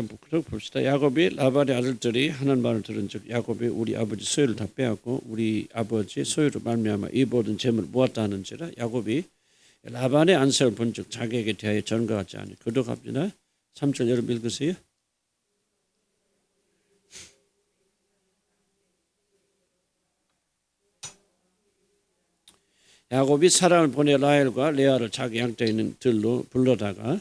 봅시다. 야곱이 라반의 아들들이 하는 말을 들은즉 야곱이 우리 아버지 소유를 다 빼앗고 우리 아버지 소유로 말미암아 이 모든 재물을 모았다 하는지라. 야곱이 라반의 안색을 본즉 자기에게 대하여 전가하지 않으니. 교독합니다. 3절 여러분 읽으세요. 야곱이 사람을 보내 라헬과 레아를 자기 양떼에 있는 들로 불러다가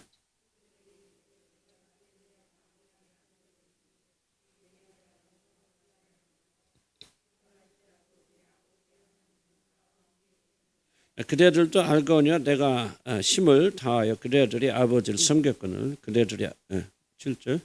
그대들도 알거니와 내가 힘을 다하여 그대들이 아버지를 섬겼거늘. 그대들이 7절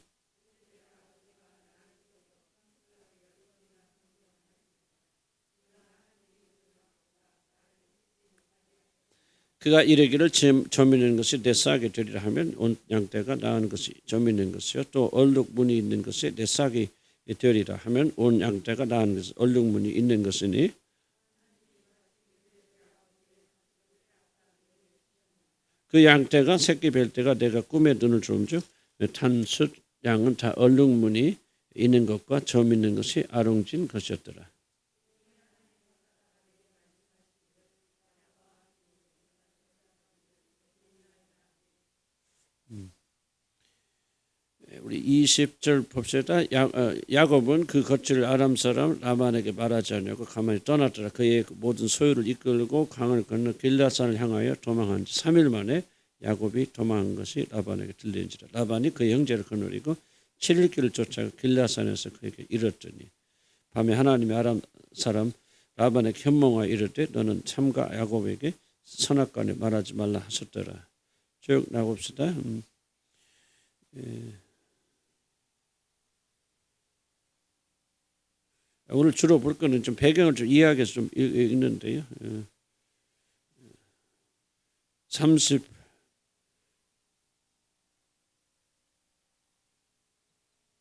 그가 이르기를 점 있는 것이 내 싹이 되리라 하면 온 양떼가 나은 것이 점 있는 것이요 또 얼룩무늬 있는 것이 내 싹이 되리라 하면 온 양떼가 나은 것이 얼룩무늬 있는 것이니. 그 양떼가 새끼 뵐 때가 내가 꿈에 눈을 주음즉 탄숫 양은 다 얼룩무늬 있는 것과 점 있는 것이 아롱진 것이었더라. 우리 20절 봅시다. 야곱은 그 거취를 아람 사람 라반에게 말하지 않냐고 가만히 떠났더라. 그의 모든 소유를 이끌고 강을 건너 길라산을 향하여 도망한 지 3일 만에 야곱이 도망한 것이 라반에게 들린지라. 라반이 그의 형제를 거느리고 7일 길을 쫓아가 길라산에서 그에게 이르렀더니 밤에 하나님이 아람 사람 라반에게 현몽하여 이르되 너는 삼가 야곱에게 선악간에 말하지 말라 하셨더라. 쭉 나봅시다. 오늘 주로 볼 거는 좀 배경을 좀 이해하기 위해서 좀 읽는데요.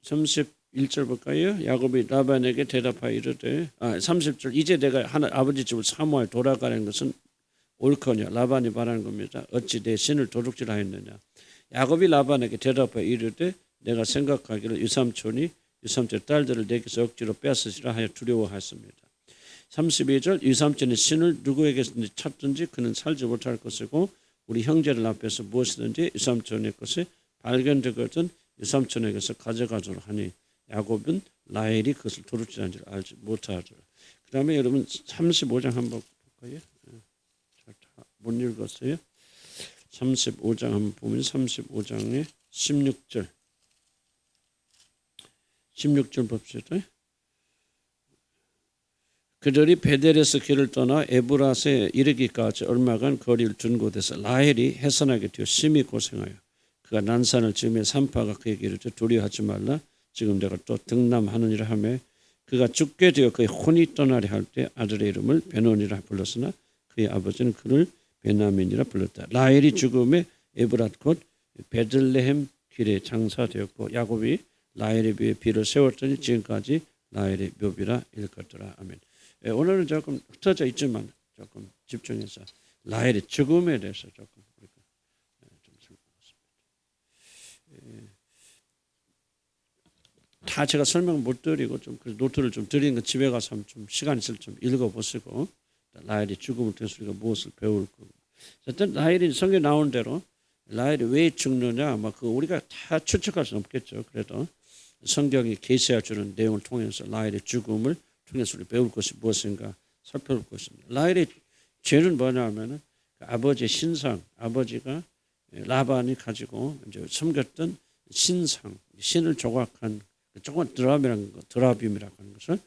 31절 볼까요? 야곱이 라반에게 대답하여 이르되 30절 이제 내가 아버지 집을 사모하여 돌아가는 것은 옳거냐. 라반이 말하는 겁니다. 어찌 내 신을 도둑질하였느냐. 야곱이 라반에게 대답하여 이르되 내가 생각하기를 유삼촌의 딸들을 내게서 억지로 뺏으시라 하여 두려워하였습니다. 32절 유삼촌의 신을 누구에게든지 찾든지 그는 살지 못할 것이고 우리 형제들 앞에서 무엇이든지 유삼촌의 것이 발견되거든 유삼촌에게서 가져가도록 하니 야곱은 라헬이 그것을 도둑질한 줄 알지 못하더라. 그 다음에 여러분 35장 한번 볼까요? 못 읽었어요. 35장 한번 보면 35장의 16절 봅시다. 그들이 베델에서 길을 떠나 에브라스에 이르기까지 얼마간 거리를 둔 곳에서 라헬이 해산하게 되어 심히 고생하여 그가 난산을 지으며 산파가 그에게 이르되 두려워하지 말라 지금 내가 또 등남하느니라 하며 그가 죽게 되어 그의 혼이 떠나려 할 때 아들의 이름을 베논이라 불렀으나 그의 아버지는 그를 베냐민이라 불렀다. 라헬이 죽음에 에브랏 곧 베들레헴 길에 장사되었고 야곱이 라헬에 비해 비를 세웠더니 지금까지 라헬의 묘비라 일컫더라. 아멘. 오늘은 조금 흩어져 있지만 조금 집중해서 라헬의 죽음에 대해서 조금 우리가 좀 살펴보겠습니다. 다 제가 설명 못 드리고 좀 노트를 좀 드리는 거 집에 가서 좀 시간 있을 좀 읽어보시고 라헬의 죽음을 통해서 우리가 무엇을 배울 거고. 어쨌든 라헬이 성경에 나온 대로 라헬이 왜 죽느냐 아마 그 우리가 다 추측할 수는 없겠죠. 그래도 성경이 계시해 주는 내용을 통해서 라헬의 죽음을 통해서 우리 배울 것이 무엇인가 살펴볼 것입니다. 라헬의 죄는 뭐냐면은 아버지의 신상, 아버지가 라반이 가지고 이제 섬겼던 신상, 신을 조각한 조금 드라빔이라고 하는 것을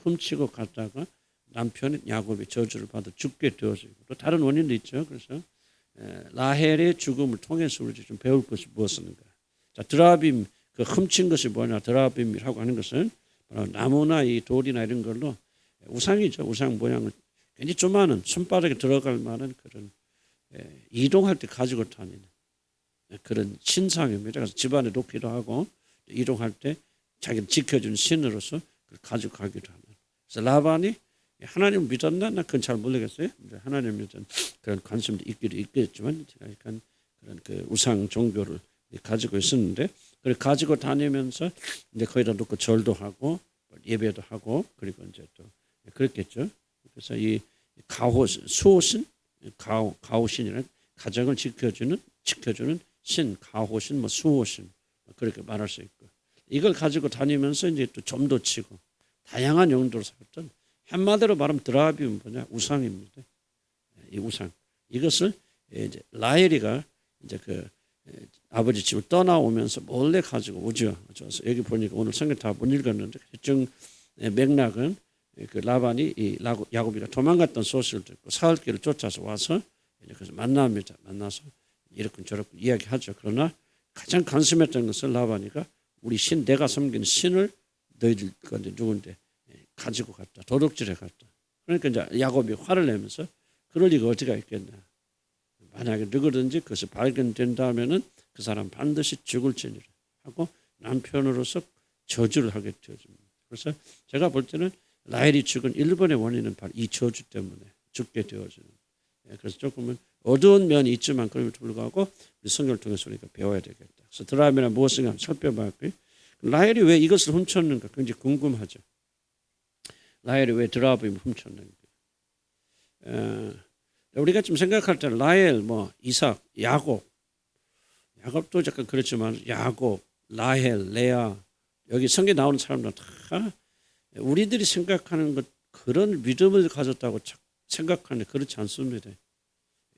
훔치고 갔다가 남편인 야곱이 저주를 받아 죽게 되어지고 또 다른 원인도 있죠. 그래서 라헬의 죽음을 통해서 우리 좀 배울 것이 무엇인가. 자, 드라빔 그 훔친 것이 뭐냐. 드라빔이라고 하는 것은 나무나 이 돌이나 이런 걸로 우상이죠. 우상 모양을 굉장히 조그마한 손바닥에 들어갈 만한 그런 이동할 때 가지고 다니는 그런 신상입니다. 그래서 집안에 놓기도 하고 이동할 때 자기를 지켜주는 신으로서 가지고 가기도 하는. 그래서 라반이 하나님을 믿었나? 나 그건 잘 모르겠어요. 하나님 믿은 그런 관심도 있기도 있겠지만 약간 그런 그 우상 종교를 가지고 있었는데 그래 가지고 다니면서 이제 거기다 놓고 절도 하고 예배도 하고 그리고 이제 또 그랬겠죠. 그래서 이 수호신, 가호신이라는 가정을 지켜주는 신, 가호신, 뭐 수호신 그렇게 말할 수 있고 이걸 가지고 다니면서 이제 또 점도 치고 다양한 용도로 살았던 한마디로 말하면 드라비움 뭐냐 우상입니다. 이 우상 이것을 이제 라헬이가 이제 그 아버지 집을 떠나오면서 몰래 가지고 오죠. 그래서 여기 보니까 오늘 성경 다 못 읽었는데 대충 맥락은 그 라반이 이 야곱이가 도망갔던 소식을 듣고 사흘길을 쫓아서 와서 이제 그래서 만납니다. 만나서 이렇게 저렇게 이야기하죠. 그러나 가장 간섭했던 것은 라반이가 우리 신 내가 섬기는 신을 너희들 건데 누군데 가지고 갔다. 도둑질해 갔다. 그러니까 이제 야곱이 화를 내면서 그럴 리가 어디가 있겠냐. 만약에 누구든지 그것이 발견된다면은 그 사람 반드시 죽을지니라 하고 남편으로서 저주를 하게 되어집니다. 그래서 제가 볼 때는 라헬이 죽은 1번의 원인은 바로 이 저주 때문에 죽게 되어지는. 그래서 조금은 어두운 면이 있지만 그럼에도 불구하고 우리 성경을 통해서 우리가 배워야 되겠다. 그래서 드라마나 무엇인가 한번 살펴봤고요. 라헬이 왜 이것을 훔쳤는가 굉장히 궁금하죠. 라헬이 왜 드라마를 훔쳤는가. 우리가 좀 생각할 때 라헬, 뭐 이삭, 야곱도 약간 그렇지만 야곱, 라헬, 레아 여기 성경에 나오는 사람들은 다 우리들이 생각하는 것 그런 믿음을 가졌다고 생각하는데 그렇지 않습니다.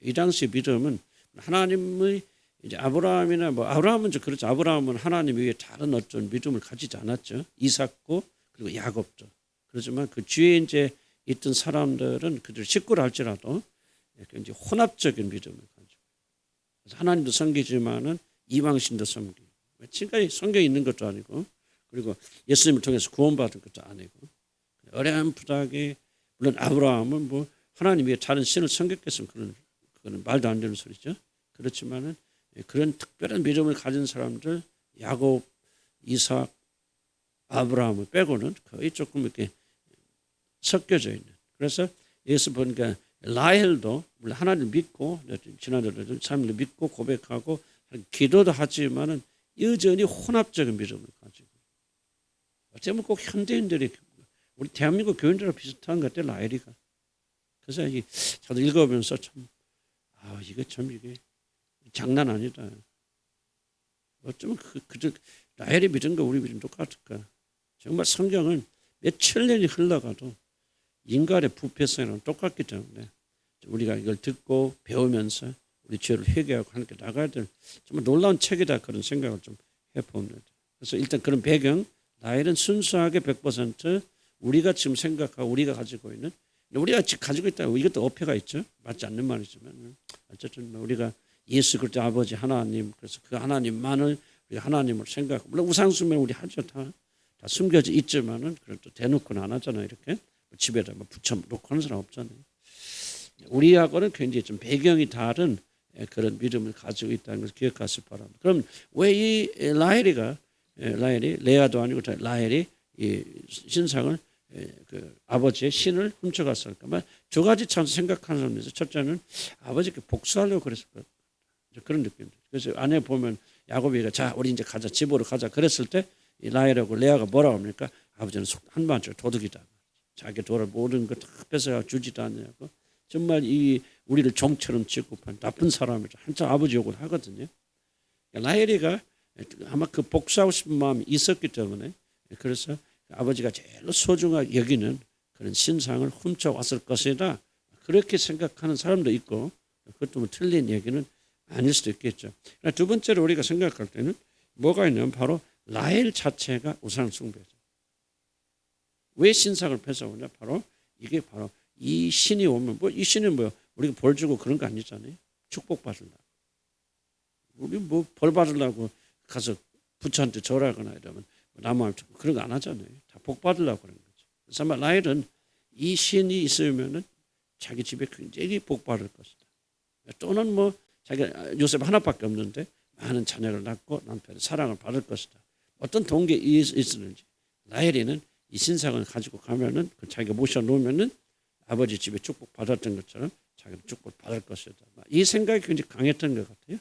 이 당시 믿음은 하나님의 이제 아브라함이나 뭐 아브라함은 좀 그렇죠. 아브라함은 하나님 위에 다른 어떤 믿음을 가지지 않았죠. 이삭고 그리고 야곱도 그렇지만 그 뒤에 이제 있던 사람들은 그들 식구를 할지라도 이제 혼합적인 믿음을 가지고 그래서 하나님도 섬기지만은 이방신도 섬기고 지금까지 성경에 있는 것도 아니고 그리고 예수님을 통해서 구원받은 것도 아니고 어렴풋하게 물론 아브라함은 뭐 하나님 위에 다른 신을 섬겼겠으면 그건 말도 안 되는 소리죠. 그렇지만은 그런 특별한 믿음을 가진 사람들 야곱, 이삭, 아브라함을 빼고는 거의 조금 이렇게 섞여져 있는. 그래서 예수 보니까 라헬도 물론 하나님을 믿고 지난주에도 하나님을 믿고 고백하고 기도도 하지만은 여전히 혼합적인 믿음을 가지고 어쩌면 꼭 현대인들이 우리 대한민국 교인들과 비슷한 것 같아요. 라헬이가. 그래서 저도 읽어보면서 참 이게 참 이게 장난 아니다. 어쩌면 라헬이 믿은 거 우리 믿음 똑같을까. 정말 성경은 몇천 년이 흘러가도 인간의 부패성이랑 똑같기 때문에 우리가 이걸 듣고 배우면서 우리 죄를 회개하고 함께 나가야 될 정말 놀라운 책이다 그런 생각을 좀 해봅니다. 그래서 일단 그런 배경 라헬은 순수하게 100% 우리가 지금 생각하고 우리가 가지고 있는 우리가 지금 가지고 있다 이것도 어폐가 있죠. 맞지 않는 말이지만 어쨌든 우리가 예수 그리스도 아버지 하나님 그래서 그 하나님만을 우리가 하나님을 생각하고 물론 우상숭배는 우리 하죠. 다 숨겨져 있지만은 그래도 대놓고는 안 하잖아요. 이렇게 집에다 붙여놓고 하는 사람 없잖아요. 우리하고는 굉장히 좀 배경이 다른 그런 믿음을 가지고 있다는 것을 기억하시기 바랍니다. 그럼 왜 이 라헬이 레아도 아니고 라헬이 이 신상을 그 아버지의 신을 훔쳐갔을까? 두 가지 참 생각하는 사람들. 첫째는 아버지께 복수하려고 그랬을 것 같아요. 그런 느낌입니다. 그래서 안에 보면 야곱이가 자 우리 이제 가자 집으로 가자 그랬을 때 이 라헬하고 레아가 뭐라고 합니까? 아버지는 한마디로 도둑이다. 자기 돌을 모든 것 다 뺏어가 주지도 않냐고. 정말 이 우리를 종처럼 취급한 나쁜 사람이죠. 한참 아버지 욕을 하거든요. 라헬이가 아마 그 복수하고 싶은 마음이 있었기 때문에 그래서 아버지가 제일 소중하게 여기는 그런 신상을 훔쳐왔을 것이다. 그렇게 생각하는 사람도 있고 그것도 뭐 틀린 얘기는 아닐 수도 있겠죠. 두 번째로 우리가 생각할 때는 뭐가 있냐면 바로 라헬 자체가 우상숭배죠. 왜 신상을 뺏어오냐? 바로 이게 바로 이 신이 오면 이 신은 우리가 벌 주고 그런 거 아니잖아요. 축복 받으려고. 우리 벌 받으려고 가서 부처한테 절하거나 이러면 나무함 그런 거 안 하잖아요. 다 복 받으려고 그런 거죠. 그래서 아마 라헬은 이 신이 있으면은 자기 집에 굉장히 복 받을 것이다. 또는 자기가 요셉 하나밖에 없는데 많은 자녀를 낳고 남편의 사랑을 받을 것이다. 어떤 동기에 있었는지 라헬이는 이 신상을 가지고 가면은 자기가 모셔놓으면은 아버지 집에 축복 받았던 것처럼 자기도 축복 받을 것이다. 이 생각이 굉장히 강했던 것 같아요.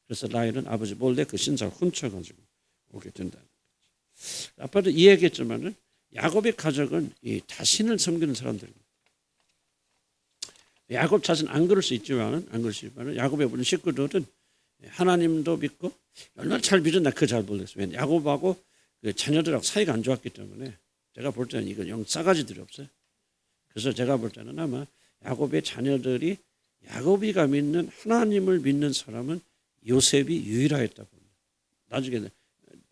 그래서 라헬은 아버지 몰래 그 신상을 훔쳐가지고 오게 된다는 거죠. 아빠도 이야기했지만은 야곱의 가족은 이 자신을 섬기는 사람들입니다. 야곱 자신 안 그럴 수 있지만은 야곱의 모든 식구들은 하나님도 믿고 얼마나 잘 믿었나 그거 잘 모르겠어요. 야곱하고 그 자녀들하고 사이가 안 좋았기 때문에 제가 볼 때는 이건 영 싸가지들이 없어요. 그래서 제가 볼 때는 아마 야곱의 자녀들이 야곱이가 믿는 하나님을 믿는 사람은 요셉이 유일하였다고 봅니다. 나중에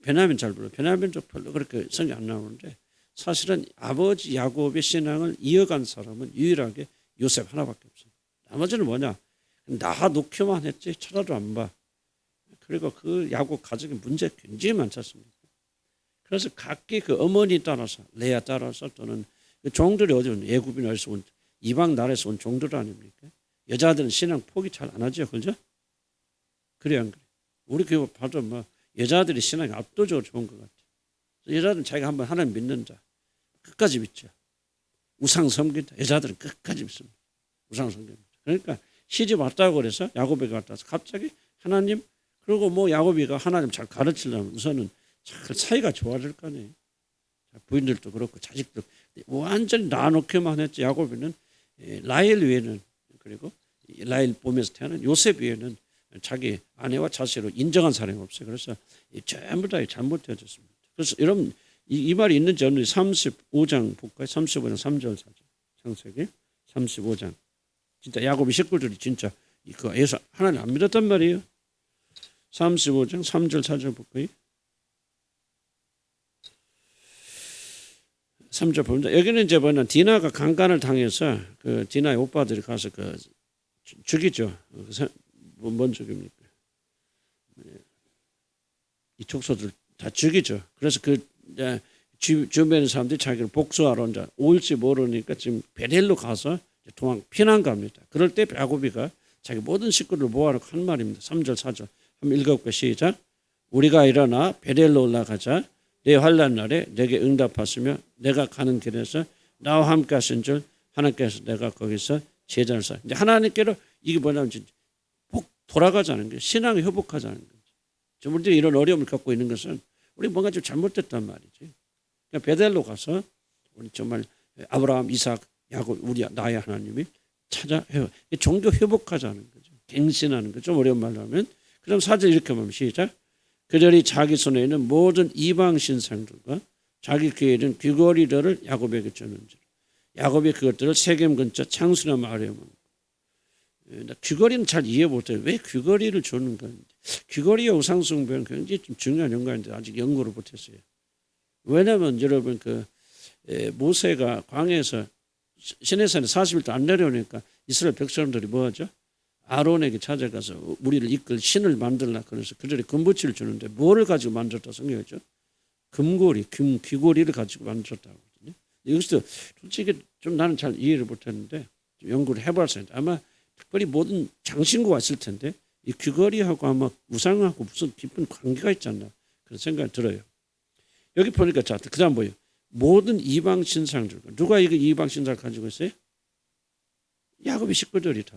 베냐민 잘 불러요. 베냐민 쪽 별로 그렇게 성경 안 나오는데 사실은 아버지 야곱의 신앙을 이어간 사람은 유일하게 요셉 하나밖에 없어요. 나머지는 뭐냐? 낳아놓기만 했지 쳐다도 안 봐. 그리고 그 야곱 가족의 문제 굉장히 많지 않습니까? 그래서 각기 그 어머니 따라서 레아 따라서 또는 그 종들이 어디 온 애굽인에서 온 이방 나라에서 온 종들 아닙니까? 여자들은 신앙 포기 잘 안 하죠, 그죠? 그래 안 그래? 우리 교회 봐도 뭐 여자들이 신앙이 압도적으로 좋은 것 같아요. 여자들은 자기가 한번 하나님 믿는 자 끝까지 믿죠. 우상 섬긴다. 여자들은 끝까지 믿습니다. 우상 섬깁니다. 그러니까 시집 왔다고 그래서 야곱이가 왔다서 갑자기 하나님 그리고 뭐 야곱이가 하나님 잘 가르치려면 우선은 잘 사이가 좋아질 거 아니에요. 부인들도 그렇고 자식도 완전히 놔놓기만 했지. 야곱이는 라헬 외에는 그리고 라헬 보면서 태어난 요셉 외에는 자기 아내와 자식으로 인정한 사람이 없어요. 그래서 전부 다 잘못되어졌습니다. 그래서 여러분 이 말이 있는지 없는지 35장 볼까요? 35장 3절 4절 창세기 35장 진짜 야곱의 식구들이 진짜 그 예수 하나님 안 믿었단 말이에요. 35장 3절 4절 볼까요? 3절 봅니다. 여기는 이제 뭐냐 디나가 강간을 당해서 그 디나의 오빠들이 가서 그 죽이죠. 뭔 죽입니까? 이 족소들 다 죽이죠. 그래서 그 주변의 사람들이 자기를 복수하러 이제 올지 모르니까 지금 베델로 가서 도망 피난 갑니다. 그럴 때 야곱이가 자기 모든 식구를 모아놓고 한 말입니다. 3절 4절 한번 읽어볼까요? 시작. 우리가 일어나 베델로 올라가자. 내 환난 날에 내게 응답하시며 내가 가는 길에서 나와 함께 하신 줄 하나님께서 내가 거기서 제자를 쌓아. 이제 하나님께로 이게 뭐냐면 돌아가자는 거예요. 신앙이 회복하자는 거죠. 우리들이 이런 어려움을 갖고 있는 것은 우리 뭔가 좀 잘못됐단 말이지. 그러니까 베델로 가서 우리 정말 아브라함, 이삭, 야곱, 우리 나의 하나님이 찾아 종교 회복하자는 거죠. 갱신하는 거죠. 좀 어려운 말로 하면. 그럼 4절 이렇게 보면 시작. 그들이 자기 손에 있는 모든 이방 신상들과 자기 귀에 있는 귀걸이들을 야곱에게 줬는지 야곱이 그것들을 세겜 근처 창수나 마을에 나 귀걸이는 잘 이해 못해요. 왜 귀걸이를 주는 건지. 귀걸이와 우상숭배는 굉장히 좀 중요한 연관인데 아직 연구를 못했어요. 왜냐하면 여러분 그 모세가 광야에서 시내산에 40일 동안 안 내려오니까 이스라엘 백성들이 뭐하죠? 아론에게 찾아가서 우리를 이끌 신을 만들라 그래서 그들이 금붙이를 주는데 뭐를 가지고 만들었다 성경이죠? 금고리, 귀고리를 가지고 만들었다고 하거든요. 여기서 솔직히 좀 나는 잘 이해를 못했는데 좀 연구를 해봤어요. 아마 특별히 모든 장신구가 있을 텐데 이 귀걸이하고 아마 우상하고 무슨 깊은 관계가 있지 않나 그런 생각이 들어요. 여기 보니까 자, 그 다음 뭐예요? 모든 이방 신상들 누가 이거 이방 신상을 가지고 있어요? 야곱의 식구들이 다.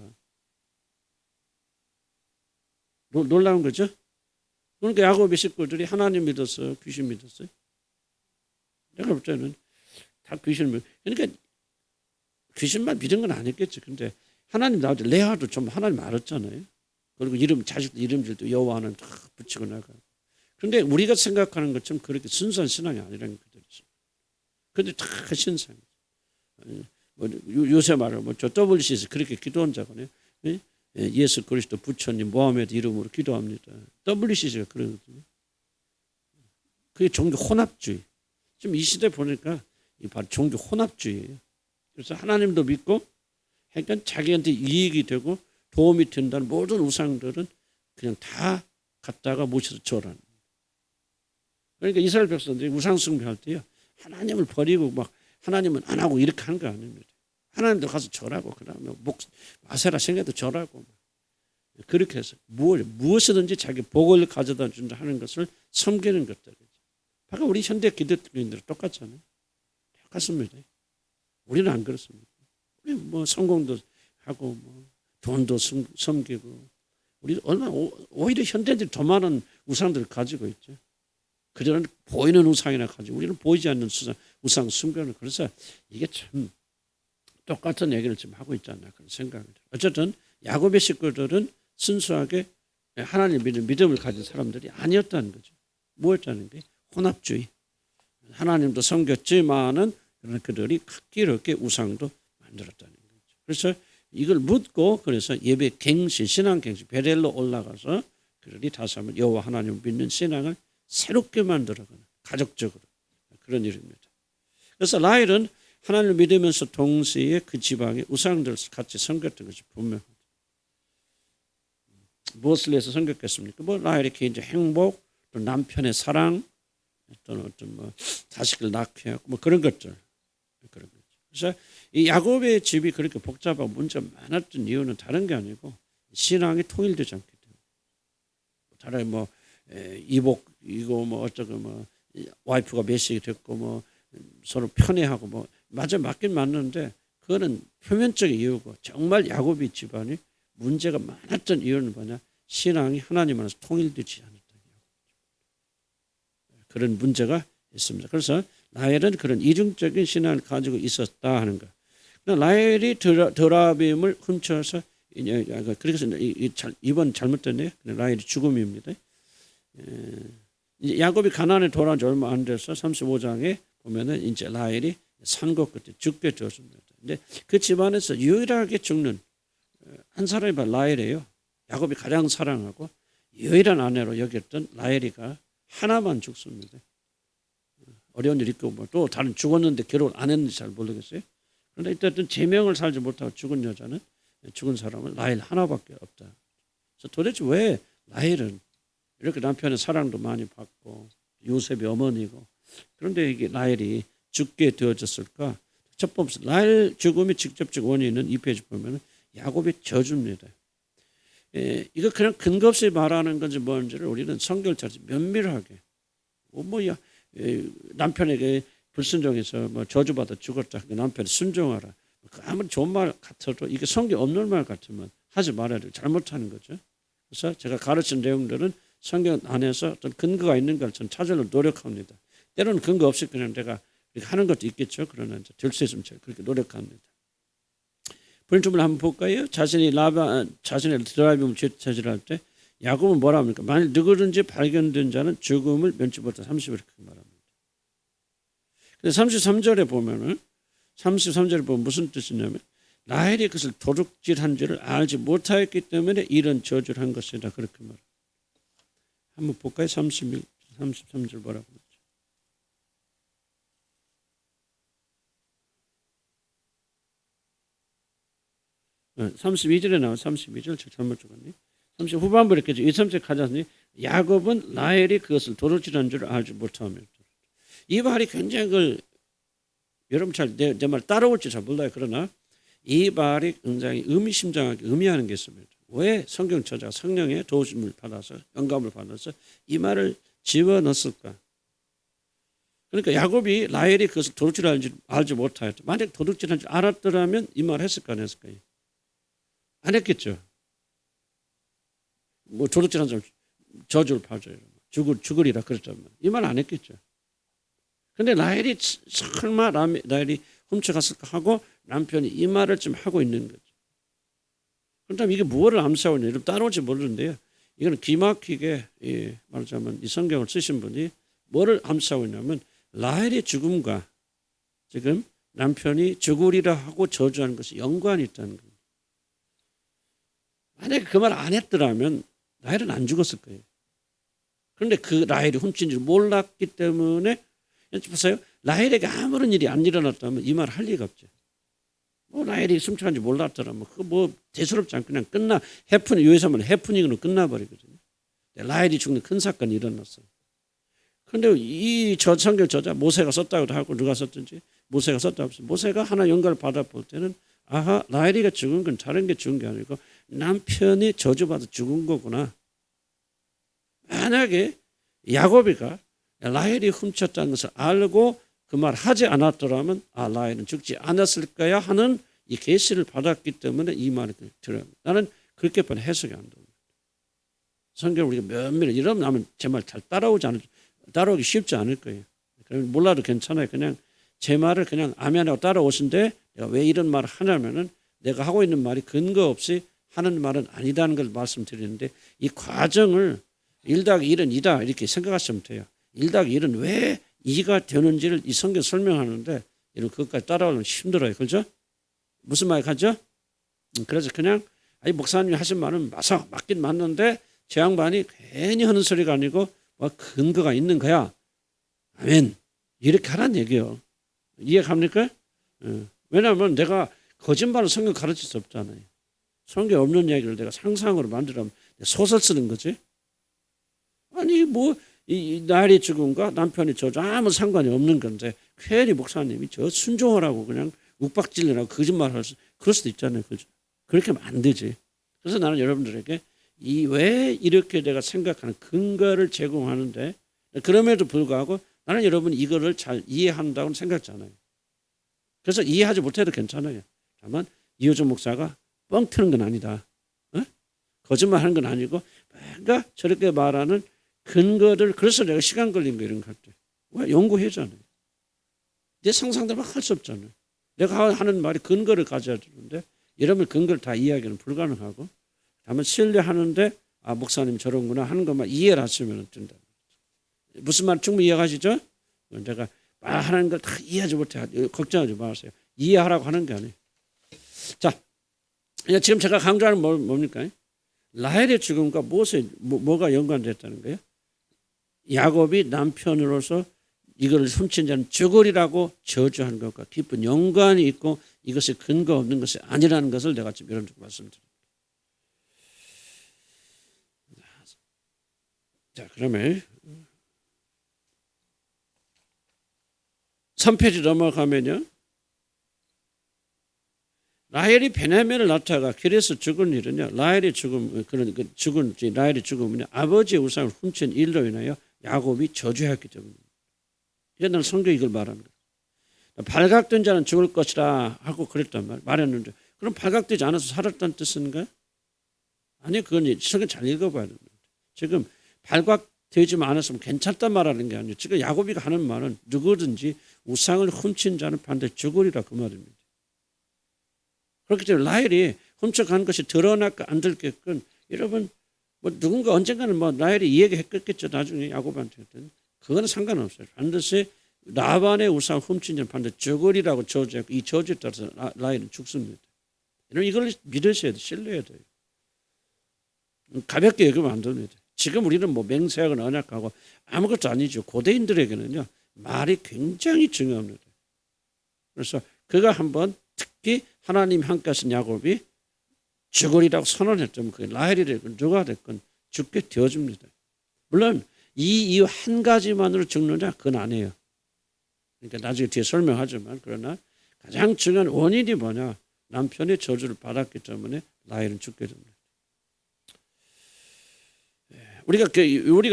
놀라운 거죠? 그러니까 야곱의 식구들이 하나님 믿었어요? 귀신 믿었어요? 내가 볼 때는 다 귀신을 믿어요. 그러니까 귀신만 믿은 건 아니겠지. 근데 하나님 나올 때 레아도 좀 하나님 알았잖아요. 그리고 자식들 이름들도 여호와는 다 붙이고 나가. 그런데 우리가 생각하는 것처럼 그렇게 순수한 신앙이 아니라는 것들이죠. 그런데 다 신상. 뭐 요새 말로 뭐저 WC에서 그렇게 기도한 자거든요. 예수 그리스도 부처님 모하메드 이름으로 기도합니다. WCC가 그러거든요. 그게 종교 혼합주의. 지금 이 시대 보니까 이 바로 종교 혼합주의예요. 그래서 하나님도 믿고 그러니까 자기한테 이익이 되고 도움이 된다는 모든 우상들은 그냥 다 갖다가 모셔서 절하는. 그러니까 이스라엘 백성들이 우상 숭배할 때요. 하나님을 버리고 막 하나님은 안 하고 이렇게 하는 거 아닙니다. 하나님도 가서 절하고 그다음에 아세라 생애도 절하고 그렇게 해서 무엇이든지 자기 복을 가져다 준다 하는 것을 섬기는 것들이죠. 바로 우리 현대 기독교인들 똑같잖아요. 똑같습니다. 우리는 안 그렇습니다. 우리 뭐 성공도 하고 뭐 돈도 섬기고 우리 얼마나 오히려 현대인들이 더 많은 우상들을 가지고 있죠. 그들은 보이는 우상이나 가지고 우리는 보이지 않는 우상 숭배는. 그래서 이게 참 똑같은 얘기를 지금 하고 있지 않나 그런 생각이 들어요. 어쨌든 야곱의 식구들은 순수하게 하나님 믿는 믿음을 가진 사람들이 아니었다는 거죠. 뭐였다는 게 혼합주의. 하나님도 섬겼지만은 그러나 그들이 각기롭게 우상도 만들었다는 거죠. 그래서 이걸 묻고 그래서 예배 갱신, 신앙 갱신, 베델로 올라가서 그들이 다시 한번 여호와 하나님을 믿는 신앙을 새롭게 만들어가는 가족적으로 그런 일입니다. 그래서 라헬은 하나님을 믿으면서 동시에 그 지방의 우상들을 같이 섬겼던 것이 분명합니다. 무엇을 위해서 섬겼겠습니까? 뭐 라헬의 개인적 행복, 또 남편의 사랑, 또는 어떤 뭐 자식을 낳게 하고 뭐 그런 것들. 그런 거죠. 그래서 이 야곱의 집이 그렇게 복잡하고 문제가 많았던 이유는 다른 게 아니고 신앙이 통일되지 않기 때문에. 차라리 뭐 이복이고 뭐 어쩌고 뭐 와이프가 메시지 됐고 뭐 서로 편애하고 뭐 맞긴 맞는데 그거는 표면적인 이유고 정말 야곱의 집안이 문제가 많았던 이유는 뭐냐? 신앙이 하나님 안에서 통일되지 않았다. 그런 문제가 있습니다. 그래서 라헬은 그런 이중적인 신앙을 가지고 있었다 하는 거. 라헬이 드라빔을 훔쳐서 그래서 이번 잘못됐네요. 라헬이 죽음입니다. 야곱이 가나안에 돌아온 지 얼마 안 돼서 35장에 보면은 이제 라헬이 산고 끝에 죽게 되었습니다. 근데 그 집안에서 유일하게 죽는 한 사람이 바로 라헬이에요. 야곱이 가장 사랑하고 유일한 아내로 여겼던 라헬이가 하나만 죽습니다. 어려운 일 있고 뭐 또 다른 죽었는데 결혼 안 했는지 잘 모르겠어요. 그런데 일단 제명을 살지 못하고 죽은 여자는 죽은 사람은 라헬 하나밖에 없다. 그래서 도대체 왜 라헬은 이렇게 남편의 사랑도 많이 받고 요셉의 어머니고 그런데 이게 라헬이 죽게 되어졌을까? 첫 번째 라헬 죽음의 직접적 원인은 이 페이지 보면 야곱의 저주입니다. 이거 그냥 근거 없이 말하는 건지 뭔지를 우리는 성경을 찾아서 면밀하게 남편에게 불순종해서 뭐 저주받아 죽었다. 남편이 순종하라. 아무리 좋은 말 같아도 이게 성경 없는 말 같으면 하지 말아야 돼요. 잘못하는 거죠. 그래서 제가 가르친 내용들은 성경 안에서 어떤 근거가 있는 걸 저는 찾으려고 노력합니다. 때로는 근거 없이 그냥 내가 이렇게 하는 것도 있겠죠. 그러나 이제 될 수 있으면 제가 그렇게 노력합니다. 본문을 한번 볼까요? 자신의 드라빔을 저질할 때 야곱은 뭐라 합니까? 만일 누구든지 발견된 자는 죽음을 면치 못하 30을 그렇게 말합니다. 근데 33절에 보면은 33절에 보면 무슨 뜻이냐면 라헬이 그것을 도둑질한 줄을 알지 못하였기 때문에 이런 저주를 한 것이다. 그렇게 말합니다. 한번 볼까요? 33절 뭐라고 그러죠? 32절에 나와 32절 제가 잘못 적었네. 30 후반부에 이렇게 23절 가자니 야곱은 라헬이 그것을 도둑질한 줄 알지 못하며 이 말이 굉장히 여러분 잘 내 말 따라올지 잘 몰라요. 그러나 이 말이 굉장히 의미심장하게 의미하는 게 있습니다. 왜 성경 저자가 성령의 도우심을 받아서 영감을 받아서 이 말을 집어넣었을까? 그러니까 야곱이 라헬이 그것을 도둑질한 줄 알지 못하였다. 만약 도둑질한 줄 알았더라면 이 말 했을까 안 했을까요? 안 했겠죠. 뭐 도둑질한 사람 저주를 받아요. 죽으리라 그랬다면 이 말 안 했겠죠. 그런데 라헬이 설마 라헬이 훔쳐갔을까 하고 남편이 이 말을 지금 하고 있는 거죠. 그렇다면 이게 무엇을 암시하고 있냐? 여러분 따라올지 모르는데요. 이거는 기막히게 말하자면 이 성경을 쓰신 분이 뭐를 암시하고 있냐면 라헬의 죽음과 지금 남편이 죽으리라 하고 저주하는 것이 연관이 있다는 겁니다. 만약에 그 말 안 했더라면 라헬은 안 죽었을 거예요. 그런데 그 라헬이 훔친 줄 몰랐기 때문에 보세요. 라헬에게 아무런 일이 안 일어났다면 이 말 할 리가 없죠. 뭐 라헬이 훔쳐간 줄 몰랐더라면 그거 뭐 대수롭지 않고 그냥 끝나 해프닝 요에서만 해프닝으로 끝나버리거든요. 라헬이 죽는 큰 사건이 일어났어요. 그런데 이 성경 저자 모세가 썼다고도 하고 누가 썼든지 모세가 썼다고 해서 모세가 하나 영감을 받아볼 때는 아하 라헬이가 죽은 건 다른 게 죽은 게 아니고 남편이 저주받아 죽은 거구나. 만약에 야곱이가 라헬이 훔쳤다는 것을 알고 그 말 하지 않았더라면 라헬은 죽지 않았을 거야 하는 이 계시를 받았기 때문에 이 말을 들어요. 나는 그렇게만 해석이 안 됩니다. 성경을 우리가 면밀히 이러면 제 말 잘 따라오지 않을 따라오기 쉽지 않을 거예요. 그러면 몰라도 괜찮아요. 그냥 제 말을 그냥 아멘하고 따라오신데 내가 왜 이런 말을 하냐면은 내가 하고 있는 말이 근거 없이 하는 말은 아니다는 걸 말씀드리는데 이 과정을 1 더하기 1은 2다 이렇게 생각하시면 돼요. 1 더하기 1은 왜 2가 되는지를 이 성경 설명하는데 이런 그것까지 따라오면 힘들어요. 그렇죠? 무슨 말 하죠? 그래서 그냥 아니 목사님이 하신 말은 맞긴 맞는데 제 양반이 괜히 하는 소리가 아니고 뭐 근거가 있는 거야. 아멘. 이렇게 하라는 얘기예요. 이해갑니까? 왜냐하면 내가 거짓말을 성경 가르칠 수 없잖아요. 성경 없는 얘기를 내가 상상으로 만들면 소설 쓰는 거지. 아니 뭐 이 나일이 죽음과 남편이 저주 아무 상관이 없는 건데 괜히 목사님이 저 순종하라고 그냥 욱박질러라고 거짓말할 수 그럴 수도 있잖아요. 그죠? 그렇게 하면 안 되지. 그래서 나는 여러분들에게 이 왜 이렇게 내가 생각하는 근거를 제공하는데 그럼에도 불구하고 나는 여러분이 이거를 잘 이해한다고 생각하지 않아요. 그래서 이해하지 못해도 괜찮아요. 다만 이호준 목사가 뻥 트는 건 아니다. 거짓말 하는 건 아니고 뭔가 저렇게 말하는 근거를 그래서 내가 시간 걸린 거 이런 거 할 때. 왜? 연구해잖아요. 내 상상대로 할 수 없잖아요. 내가 하는 말이 근거를 가져야 되는데 이러면 근거를 다 이해하기는 불가능하고 다만 신뢰하는데 아 목사님 저런구나 하는 것만 이해를 하시면 된다. 무슨 말 충분히 이해하시죠? 내가 말하는 걸 다 이해하지 못해 걱정하지 마세요. 이해하라고 하는 게 아니에요. 자, 지금 제가 강조하는 뭡니까? 라헬의 죽음과 뭐가 연관됐다는 거예요? 야곱이 남편으로서 이걸 훔친 자는 죽으리라고 저주한 것과 깊은 연관이 있고 이것이 근거 없는 것이 아니라는 것을 내가 지금 여러분께 말씀드립니다. 자, 그러면 3페이지 넘어가면요. 라헬이 베냐민을 낳다가 길에서 죽은 일은요. 라헬이 죽은 라헬이 죽음은 아버지의 우상을 훔친 일로 인하여 야곱이 저주했기 때문입니다. 옛날 성경이 이걸 말하는 거예요. 발각된 자는 죽을 것이라 하고 그랬단 말했는데 그럼 발각되지 않아서 살았다는 뜻인가요? 아니 그건 성경 잘 읽어봐야 됩니다. 지금 발각되지 않았으면 괜찮단 말하는 게 아니에요. 지금 야곱이가 하는 말은 누구든지 우상을 훔친 자는 반드시 죽으리라 그 말입니다. 그렇기 때문에 라헬이 훔쳐간 것이 드러날까 안 들겠건 여러분 뭐 누군가 언젠가는 뭐 라헬이 이 얘기 했겠죠. 나중에 야곱한테. 그거는 상관없어요. 반드시 라반의 우상을 훔친 자는 반드시 죽으리라고 저주했고 이 저주에 따라서 라헬은 죽습니다. 여러분 이걸 믿으셔야 돼요. 신뢰해야 돼요. 가볍게 얘기하면 안 됩니다. 지금 우리는 뭐 맹세하고 언약하고 아무것도 아니죠. 고대인들에게는요. 말이 굉장히 중요합니다. 그래서 그가 한번 특히 하나님 함께 하신 야곱이 죽으리라고 선언했다면 그게 라헬이 됐건 누가 됐건 죽게 되어집니다. 물론 이 이유 한 가지만으로 죽느냐 그건 아니에요. 그러니까 나중에 뒤에 설명하지만 그러나 가장 중요한 원인이 뭐냐 남편의 저주를 받았기 때문에 라헬은 죽게 됩니다. 우리가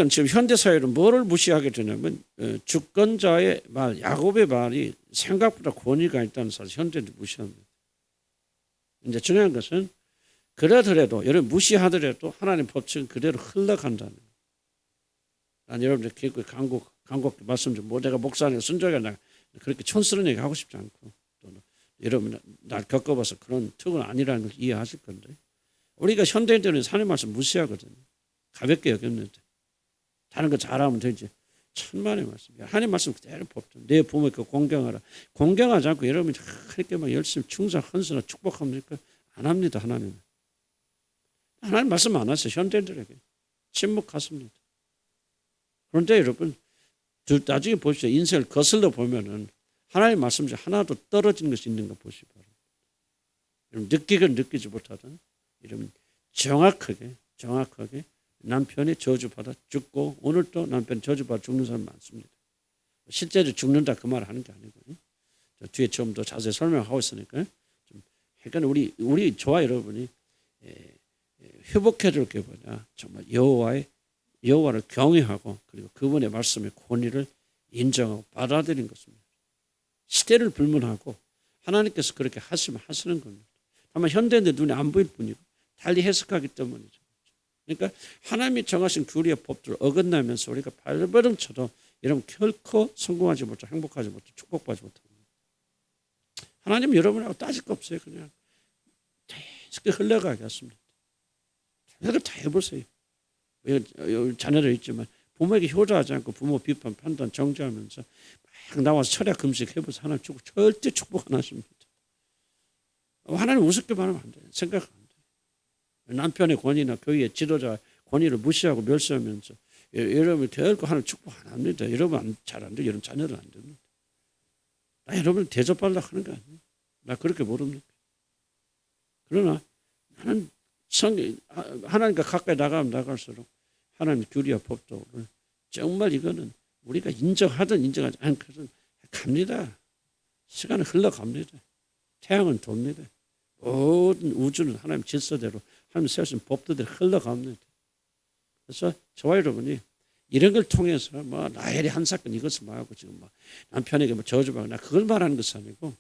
지금 현대 사회로 뭐를 무시하게 되냐면 주권자의 말, 야곱의 말이 생각보다 권위가 있다는 사실 현대도 무시합니다. 이제 중요한 것은 그러더라도 여러분 무시하더라도 하나님 법칙은 그대로 흘러간다는 거예요. 난 여러분들 기꺼이 간곡히 말씀 좀 내가 목사님 순종이 아니라 그렇게 촌스러운 얘기 하고 싶지 않고 또 여러분 날 겪어봐서 그런 특은 아니라는 걸 이해하실 건데 우리가 현대인들은 하나님 말씀 무시하거든요. 가볍게 여겼는데 다른 거 잘하면 되지. 천만의 말씀. 하나님 말씀 그대로 법도. 내 부모께 공경하라. 공경하지 않고 여러분이 그렇게 막 열심히 충성 헌수나 축복합니까? 안 합니다. 하나님은. 하나님 말씀 안 하세요. 현대인들에게. 침묵하십니다. 그런데 여러분 나중에 보십시오. 인생을 거슬러 보면은 하나님 말씀 중 하나도 떨어진 것이 있는 거 보시기 바랍니다. 여러분 느끼건 느끼지 못하든 여러분 정확하게 남편이 저주받아 죽고 오늘도 남편이 저주받아 죽는 사람 많습니다. 실제로 죽는다 그 말을 하는 게 아니고요. 뒤에 좀 더 자세히 설명하고 있으니까 좀 그러니까 우리 저와 여러분이 회복해줄 게 뭐냐 정말 여호와를 경외하고 그리고 그분의 말씀의 권위를 인정하고 받아들인 것입니다. 시대를 불문하고 하나님께서 그렇게 하시면 하시는 겁니다. 다만 현대인들 눈에 안 보일 뿐이고 달리 해석하기 때문이죠. 그러니까 하나님이 정하신 규리의 법들을 어긋나면서 우리가 발버둥 쳐도 여러분 결코 성공하지 못하고 행복하지 못하고 축복받지 못합니다. 하나님은 여러분하고 따질 거 없어요. 그냥 자연스럽게 흘러가게 하십니다. 별걸 다 해보세요. 자녀들 있지만 부모에게 효도하지 않고 부모 비판, 판단, 정죄하면서 막 나와서 철야 금식 해보세요. 하나님 축복 절대 축복 안 하십니다. 하나님 우습게 말하면 안 돼요. 생각 안 돼요. 남편의 권위나 교회의 지도자 권위를 무시하고 멸시하면서 여러분 결코 하나님 축복 안 합니다. 여러분 잘 안 돼요. 여러분 자녀들 안 됩니다. 나 여러분 대접하려고 하는 거 아니에요. 나 그렇게 모릅니까? 그러나 나는 하나님과 가까이 나가면 나갈수록 하나님의 규리와 법도를 정말 이거는 우리가 인정하든 인정하지 않거든 갑니다. 시간은 흘러갑니다. 태양은 돕니다. 모든 우주는 하나님 질서대로 하나님 세우신 법도대로 흘러갑니다. 그래서 저와 여러분이 이런 걸 통해서 뭐 라헬이 한 사건 이것을 말하고 지금 뭐 남편에게 뭐 저주받거나 그걸 말하는 것이 아니고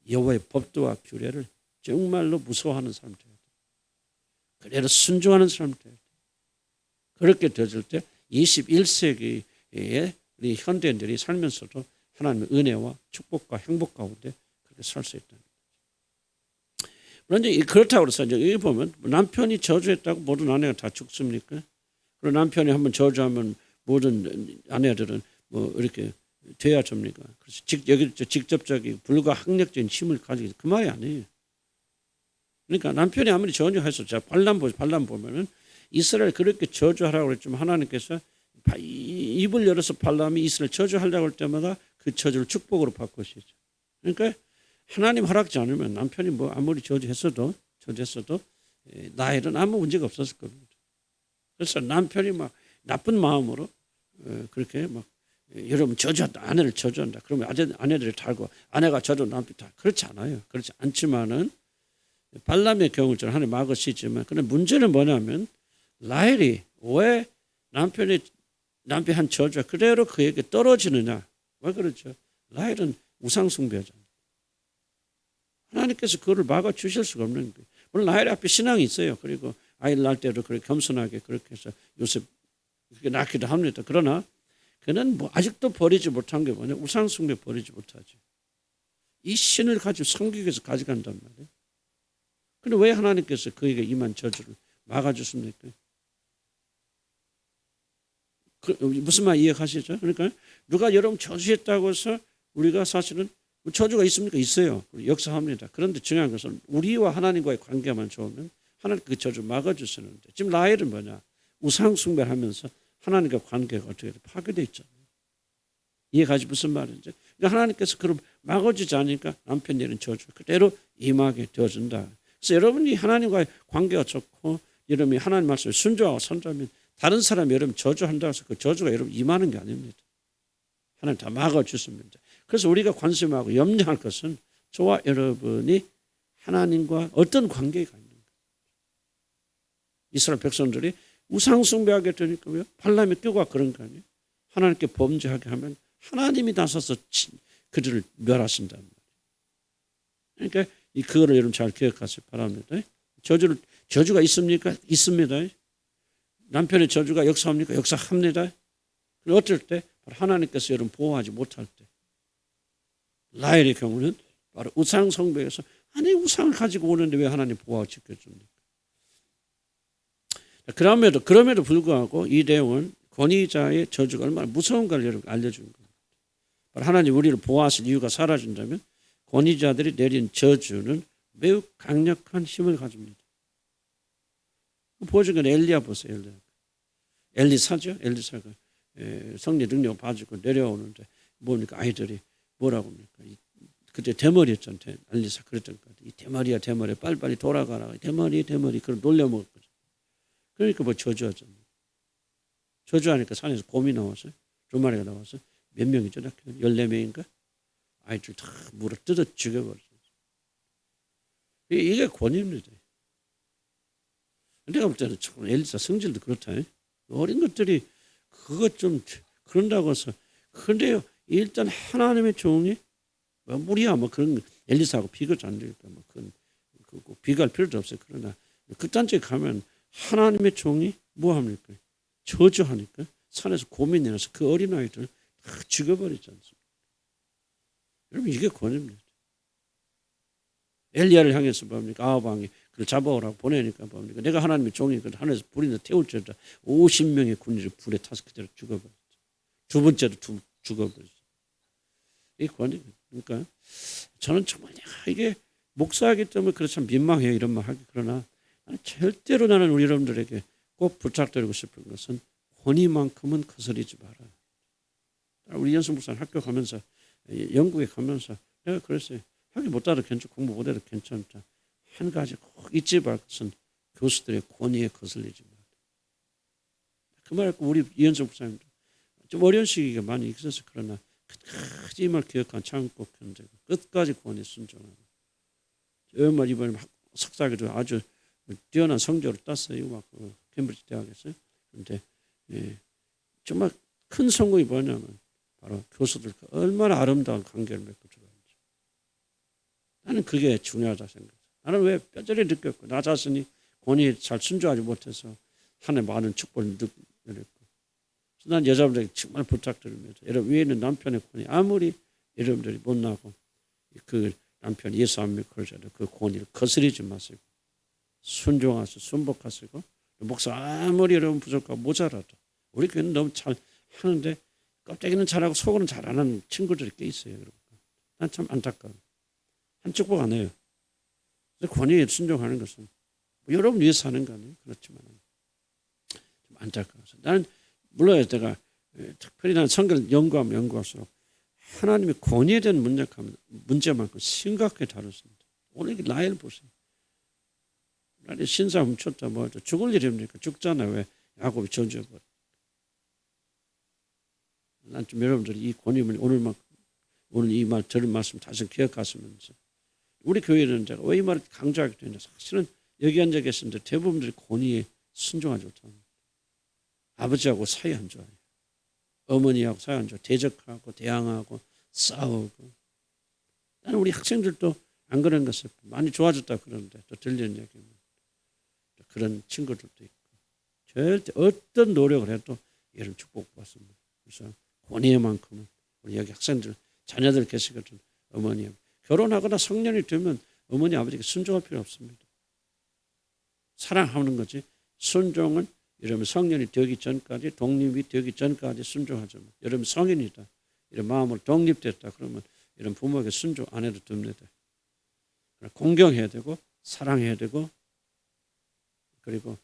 여호와의 법도와 규례를 정말로 무서워하는 사람 되어야 돼. 그대로 순종하는 사람 되어야 돼. 그렇게 되어질 때 21세기의 우리 현대인들이 살면서도 하나님의 은혜와 축복과 행복 가운데 그렇게 살 수 있다. 물론 이제 그렇다고 해서 이제 여기 보면 남편이 저주했다고 모든 아내가 다 죽습니까? 그리고 남편이 한번 저주하면 모든 아내들은 뭐 이렇게 돼야 됩니까? 그래서 여기 직접적인 불가항력적인 힘을 가지고 그 말이 아니에요. 그러니까 남편이 아무리 저주해서 자 발람 보면은 이스라엘 그렇게 저주하라고 그랬지만 하나님께서 입을 열어서 발람이 이스라엘 저주하려고 할 때마다 그 저주를 축복으로 바꾸시죠. 그러니까 하나님 허락지 않으면 남편이 뭐 아무리 저주했어도 나엘은 아무 문제가 없었을 겁니다. 그래서 남편이 막 나쁜 마음으로 그렇게 막 여러분 저주한다, 아내를 저주한다. 그러면 아내들이 달고 아내가 저주 남편 다 그렇지 않아요. 그렇지 않지만은 발람의 경우처럼 하나님 막으시지만 그런데 문제는 뭐냐면 라헬이 왜 남편이 한 저주가 그대로 그에게 떨어지느냐? 왜 그렇죠? 라헬은 우상 숭배하잖아요. 하나님께서 그거를 막아 주실 수가 없는 거예요. 물론 라헬 앞에 신앙이 있어요. 그리고 아이를 낳을 때도 그렇게 겸손하게 그렇게 해서 요셉 그렇게 낳기도 합니다. 그러나 그는 뭐 아직도 버리지 못한 게 뭐냐? 우상 숭배 버리지 못하죠. 이 신을 가지고 섬기기 위해서 가져간단 말이에요. 그런데 왜 하나님께서 그에게 임한 저주를 막아주십니까? 무슨 말 이해하시죠? 그러니까 누가 여러분 저주했다고 해서 우리가 사실은 저주가 있습니까? 있어요. 역사합니다. 그런데 중요한 것은 우리와 하나님과의 관계만 좋으면 하나님 그 저주 막아주시는데 지금 라헬은 뭐냐? 우상 숭배를 하면서 하나님과 관계가 어떻게 파괴되어 있잖아요. 이해가지 무슨 말인지. 그러니까 하나님께서 그걸 막아주지 않으니까 남편 내린 저주가 그대로 임하게 되어진다. 그래서 여러분이 하나님과의 관계가 좋고 여러분이 하나님 말씀에 순종하고 선자면 다른 사람이 여러분 저주한다고 해서 그 저주가 여러분 임하는 게 아닙니다. 하나님 다 막아주십니다. 그래서 우리가 관심하고 염려할 것은 저와 여러분이 하나님과 어떤 관계가 있는 거예요. 이스라엘 백성들이 우상 숭배하게 되니까 왜요? 발람의 뼈가 그런 거 아니에요? 하나님께 범죄하게 하면 하나님이 나서서 그들을 멸하신단 말이에요. 그러니까 그거를 여러분 잘 기억하시기 바랍니다. 저주가 있습니까? 있습니다. 남편의 저주가 역사합니까? 역사합니다. 그리고 어떨 때 하나님께서 여러분 보호하지 못할 때 라헬의 경우는 바로 우상 숭배에서 아니 우상을 가지고 오는데 왜 하나님 보호하고 지켜줍니까? 그럼에도 불구하고 이 내용은 권위자의 저주가 얼마나 무서운가를 여러분 알려주는 겁니다. 바로 하나님 우리를 보호하실 이유가 사라진다면 권위자들이 내린 저주는 매우 강력한 힘을 가집니다. 보여준 건 엘리야 보세요. 엘리사죠. 엘리사가 성리 능력 봐주고 내려오는데 뭡니까? 아이들이 뭐라고 합니까? 그때 대머리였잖아요. 엘리사 그랬던 것 같아요. 이 대머리야 대머리 빨리빨리 돌아가라. 대머리 그걸 놀려먹었거든. 그러니까 뭐 저주하잖아요. 저주하니까 산에서 곰이 나와서 두 마리가 나와서 몇 명이죠? 14명인가? 아이들 다 물어 뜯어 죽여버렸어요. 이게 권위입니다. 내가 볼 때는 엘리사 성질도 그렇다. 어린 것들이 그것 좀 그런다고 해서 근데요 일단 하나님의 종이 우리야 뭐 그런 엘리사하고 비교가 안 되니까 뭐 그건 비교할 필요도 없어요. 그러나 극단적에 가면 하나님의 종이 뭐 합니까? 저주하니까 산에서 곰이 내려서 그 어린아이들 다 죽여버리지 않습니까? 여러분 이게 권위입니다. 엘리야를 향해서 뭡니까? 아합 왕이 그를 잡아오라고 보내니까 뭡니까? 내가 하나님의 종이거든. 하늘에서 불이 태울지어다. 50명의 군인을 불에 타서 그대로 죽어버렸죠. 두 번째로 죽어버렸죠. 이 권위. 그러니까 저는 정말 이게 목사이기 때문에 그렇지 민망해요. 이런 말 하기. 그러나 절대로 나는 우리 여러분들에게 꼭 부탁드리고 싶은 것은 권위만큼은 거스르지 마라. 우리 연수 목사님 학교 가면서 영국에 가면서 내가 그랬어요. 학위 못 따도 괜찮고 공부 못 해도 괜찮다. 한 가지 꼭 잊지 말 것은 교수들의 권위에 거슬리지 마라. 그 말을 우리 이현석 목사님도 좀 어려운 시기가 많이 있어서 그러나 끝까지 이 말 기억한 참고 견디고 끝까지 권위에 순종하고 정말 이번에 석사학위도 아주 뛰어난 성적을 땄어요. 막 캠브리지 대학에서. 그런데 정말 큰 성공이 뭐냐면 바로 교수들과 얼마나 아름다운 관계를 맺고 들어왔는지. 나는 그게 중요하다 생각해요. 나는 왜 뼈저리 느꼈고 나 자신이 권위에 잘 순종하지 못해서 하나의 많은 축복을 느꼈고 난 여자분들에게 정말 부탁드립니다. 여러분 위에 있는 남편의 권위 아무리 여러분들이 못나고 그 남편 예수 안 믿고 그러잖아요. 그 권위를 거스르지 마시고 순종하시고 순복하시고 목사 아무리 여러분 부족하고 모자라도 우리 교회는 너무 잘 하는데 껍데기는 잘하고 속은 잘 안 하는 친구들이 꽤 있어요. 여러분. 난 참 안타까워요. 한 축복 안 해요. 권위에 순종하는 것은 뭐 여러분 위해서 하는 거 아니에요. 그렇지만 좀 안타까워서 나는 물론 제가 특별히 나는 성경을 연구하면 연구할수록 하나님의 권위에 대한 문제만큼 심각하게 다뤘습니다. 오늘 라헬 보세요. 라헬 신사 훔쳤다 뭐 죽을 일입니까? 죽잖아요. 왜 야곱이 저주해버려. 난 좀 여러분들이 이 권위를 오늘 이 말 들은 말씀 다시 기억하시면서 우리 교회는 제가 왜 이 말을 강조하게 되냐 사실은 여기 앉아 계신데 대부분들이 권위에 순종하지 못합니다. 아버지하고 사이 안 좋아요. 어머니하고 사이 안 좋아. 대적하고 대항하고 싸우고. 나는 우리 학생들도 안 그런 것을 많이 좋아졌다 그러는데 또 들리는 얘기는 그런 친구들도 있고 절대 어떤 노력을 해도 이런 축복받습니다. 그래서 권위만큼은 우리 여기 학생들 자녀들 계시거든 어머니 결혼하거나 성년이 되면 어머니 아버지에게 순종할 필요 없습니다. 사랑하는 거지 순종은 여러분 성년이 되기 전까지 독립이 되기 전까지 순종하죠. 여러분 성인이다. 이런 마음으로 독립됐다. 그러면 이런 부모에게 순종 안 해도 됩니다. 공경해야 되고 사랑해야 되고 그리고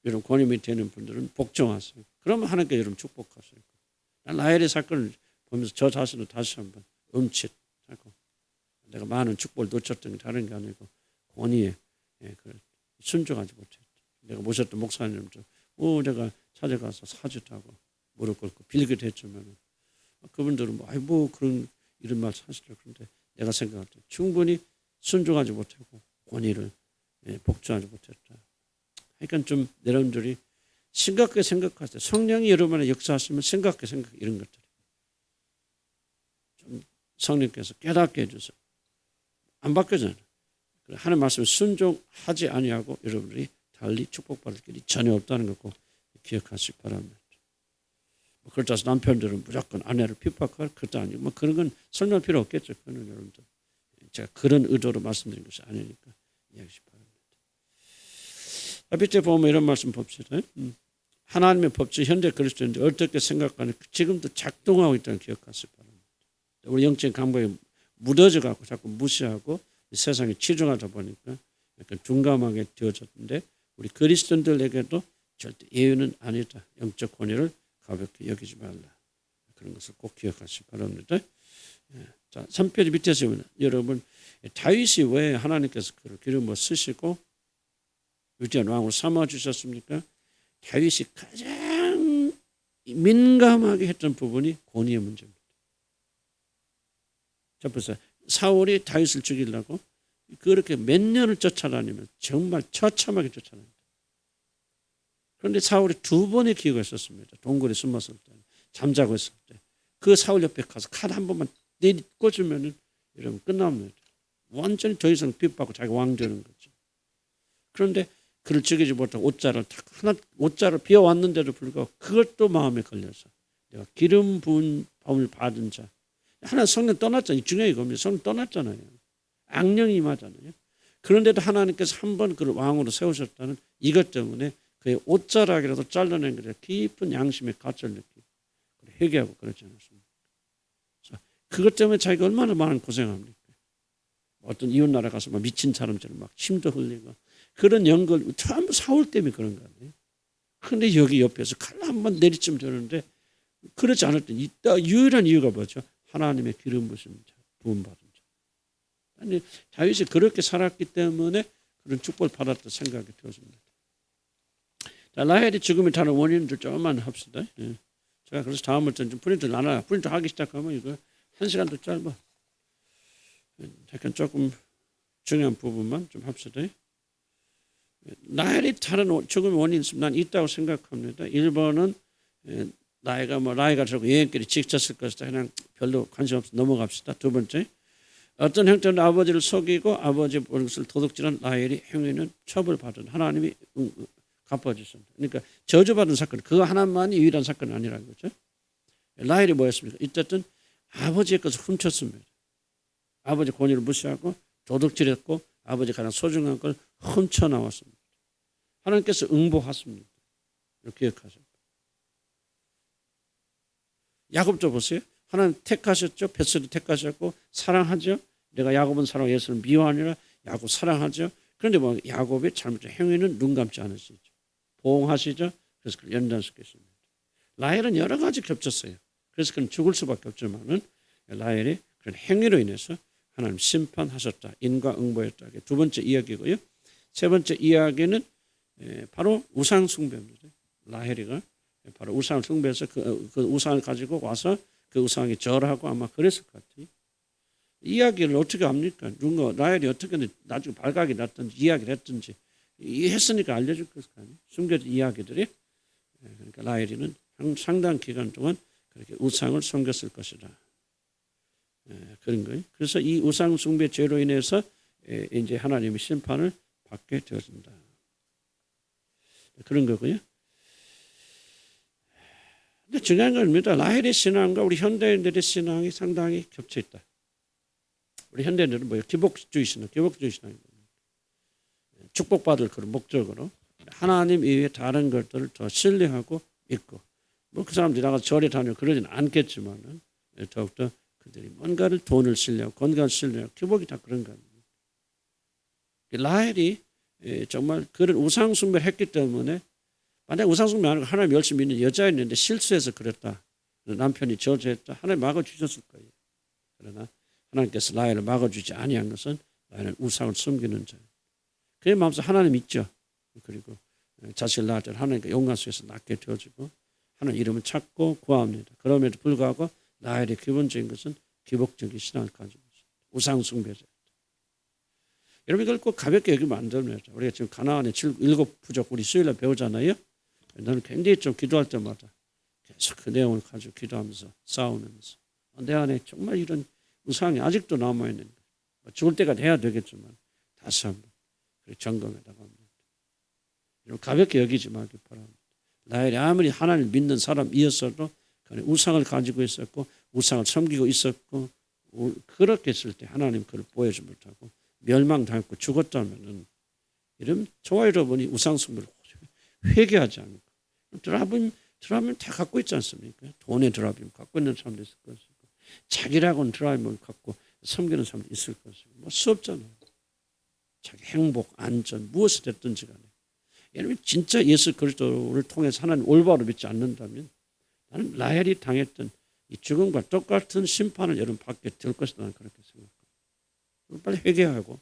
여러분 권위이 되는 분들은 복종하세요. 그러면 하나님께 여러분 축복하세요. 난 라헬의 사건을 보면서 저 자신을 다시 한번 음칫하고 내가 많은 축복을 놓쳤던 게 다른 게 아니고 권위에 순종하지 못했다. 내가 모셨던 목사님도 내가 찾아가서 사주하고 무릎 꿇고 빌기도 했지만 그분들은 뭐 그런 이런 말 사시더라고요. 그런데 내가 생각할 때 충분히 순종하지 못하고 권위를 복종하지 못했다. 그러니까 좀 여러분들이 심각하게 생각하세요. 성령이 여러분의 역사하시면 심각하게 생각 이런 것들 좀 성령께서 깨닫게 해주세요. 안 바뀌잖아요. 하는 말씀을 순종하지 아니하고 여러분들이 달리 축복받을 길이 전혀 없다는 걸 꼭 기억하시기 바랍니다. 그렇다고 해서 남편들은 무조건 아내를 핍박할 것도 아니고 뭐 그런 건 설명할 필요 없겠죠. 그거는 여러분들 제가 그런 의도로 말씀드린 것이 아니니까 이해하시기 바랍니다. 밑에 보면 이런 말씀 봅시다. 하나님의 법칙 현대 그리스도인들 어떻게 생각하는 지금도 작동하고 있다는 기억하시기 바랍니다. 우리 영적인 감각에 묻어져 갖고 자꾸 무시하고 세상에 치중하다 보니까 약간 둔감하게 되어졌는데 우리 그리스도인들에게도 절대 예외는 아니다. 영적 권위를 가볍게 여기지 말라. 그런 것을 꼭 기억하시기 바랍니다. 자, 3페이지 밑에서 보면 여러분 다윗이 왜 하나님께서 그를 기름을 쓰시고 위대한 왕으로 삼아주셨습니까? 다윗이 가장 민감하게 했던 부분이 권위의 문제입니다. 자, 보세요. 사울이 다윗을 죽이려고 그렇게 몇 년을 쫓아다니면 정말 처참하게 쫓아다닙니다. 그런데 사울이 두 번의 기회가 있었습니다. 동굴에 숨었을 때, 잠자고 있을 때. 그 사울 옆에 가서 칼 한 번만 꽂으면 여러분 끝납니다. 완전히 더 이상 핍박하고 자기 왕 되는 거죠. 그런데 그를 죽이지 못하고 옷자를 탁 하나 옷자를 비워왔는데도 불구하고 그것도 마음에 걸려서 내가 기름 부은 밤을 받은 자 하나 성령 떠났잖아요. 중요한 겁니다. 성령 떠났잖아요. 악령이 임하잖아요. 그런데도 하나님께서 한 번 그를 왕으로 세우셨다는 이것 때문에 그의 옷자락이라도 잘라낸 것에 깊은 양심의 가치를 느끼고 회개하고 그러지 않았습니까? 그것 때문에 자기가 얼마나 많은 고생합니까? 어떤 이웃나라 가서 막 미친 사람처럼 막 침도 흘리고 그런 연걸 전부 사울 때문에 그런 거 아니에요? 그런데 여기 옆에서 칼 한 번 내리치면 되는데 그렇지 않을 때 유일한 이유가 뭐죠? 하나님의 기름 부으심 부음 받은 자. 아니 다윗이 그렇게 살았기 때문에 그런 축복을 받았다 생각이 들었습니다. 자, 라헬이 죽음을 다른 원인들 조금만 합시다. 예. 제가 그래서 다음부터 좀 프린트 나눠요. 프린트 하기 시작하면 이거 1시간도 짧아. 잠깐 조금 중요한 부분만 좀 합시다. 라헬이 다른 죽음의 원인이 난 있다고 생각합니다. 1번은 나이가 들고 여행길이 지쳤을 것이다. 그냥 별로 관심 없어 넘어갑시다. 두 번째, 어떤 형태로 아버지를 속이고 아버지의 것을 도둑질한 라헬이 행위는 처벌받은 하나님이 갚아주셨습니다. 그러니까 저주받은 사건, 그거 하나만이 유일한 사건은 아니라는 거죠. 라헬이 뭐였습니까? 어쨌든 아버지의 것을 훔쳤습니다. 아버지 권위를 무시하고 도둑질했고 아버지 가장 소중한 걸 훔쳐 나왔습니다. 하나님께서 응보하십니다. 이렇게 기억하세요. 야곱도 보세요. 하나님 택하셨죠. 벳셀을 택하셨고 사랑하죠. 내가 야곱은 사랑하고 예수는 미워하니라. 야곱 사랑하죠. 그런데 뭐 야곱의 잘못된 행위는 눈 감지 않으시죠. 보응하시죠. 그래서 그를 연단시켰습니다. 라헬은 여러 가지 겹쳤어요. 그래서 그는 죽을 수밖에 없지만은 라헬이 그런 행위로 인해서 하나님 심판하셨다. 인과응보였다. 두 번째 이야기고요. 세 번째 이야기는 바로 우상 숭배입니다. 라헬이가 바로 우상을 숭배해서 그 우상을 가지고 와서 그 우상에 절하고 아마 그랬을 것 같아요. 이야기를 어떻게 합니까? 누군가 라헬이 어떻게 나중에 발각이 났든지 이야기를 했든지 했으니까 알려줄 것 아니에요. 숨겨진 이야기들이. 그러니까 라헬이는 상당 기간 동안 그렇게 우상을 섬겼을 것이다. 그런 거예요. 그래서 이 우상 숭배 죄로 인해서 이제 하나님의 심판을 받게 되어진다. 그런 거고요. 근데 중요한 건 뭡니까? 라헬의 신앙과 우리 현대인들의 신앙이 상당히 겹쳐 있다. 우리 현대인들은 뭐예요? 기복주의 신앙입니다. 축복받을 그런 목적으로 하나님 이외에 다른 것들을 더 신뢰하고 믿고 뭐 그 사람들이 나가서 절에 다니고 그러지는 않겠지만은 더욱더 그들이 뭔가를 돈을 신뢰하고 건강을 신뢰하고 기복이 다 그런 겁니다. 라헬이 정말 그런 우상 숭배를 했기 때문에 만약 우상 숭배 안 하고 하나님 열심히 믿는 여자였는데 실수해서 그랬다. 남편이 저주했다. 하나님 막아주셨을 거예요. 그러나 하나님께서 라헬을 막아주지 아니한 것은 라헬은 우상을 숨기는 자예요. 그의 마음속에 하나님 있죠. 그리고 자식을 낳을 때 하나님과 영광 속에서 낳게 되어지고 하나님 이름을 찾고 구합니다. 그럼에도 불구하고 라헬의 기본적인 것은 기복적인 신앙을 가지고 있습니다. 우상 숭배자. 여러분 이걸 꼭 가볍게 여기면 안 됩니다. 우리가 지금 가나안의 7 부족 우리 수요일에 배우잖아요. 나는 굉장히 좀 기도할 때마다 계속 그 내용을 가지고 기도하면서 싸우면서 내 안에 정말 이런 우상이 아직도 남아있는 거예요. 죽을 때가 돼야 되겠지만 다시 한번 점검해 나갑니다. 여러분 가볍게 여기지 말기 바랍니다. 라헬이 아무리 하나님을 믿는 사람이었어도 우상을 가지고 있었고 우상을 섬기고 있었고 그렇게 했을 때 하나님 그를 보여주지 못하고 멸망당했고 죽었다면은 이런 저와 여러분이 우상 숭배를 회개하지 않고 드라빔 다 갖고 있지 않습니까? 돈의 드라빔 갖고 있는 사람도 있을 것이고 자기라고는 드라빔을 갖고 섬기는 사람도 있을 것이고 뭐 수없잖아요. 자기 행복, 안전 무엇이 됐든지 간에 여러분 진짜 예수 그리스도를 통해서 하나님 올바로 믿지 않는다면 나는 라헬이 당했던 이 죽음과 똑같은 심판을 여러분 받게 될 것이다 나는 그렇게 생각합니다. 빨리 회개하고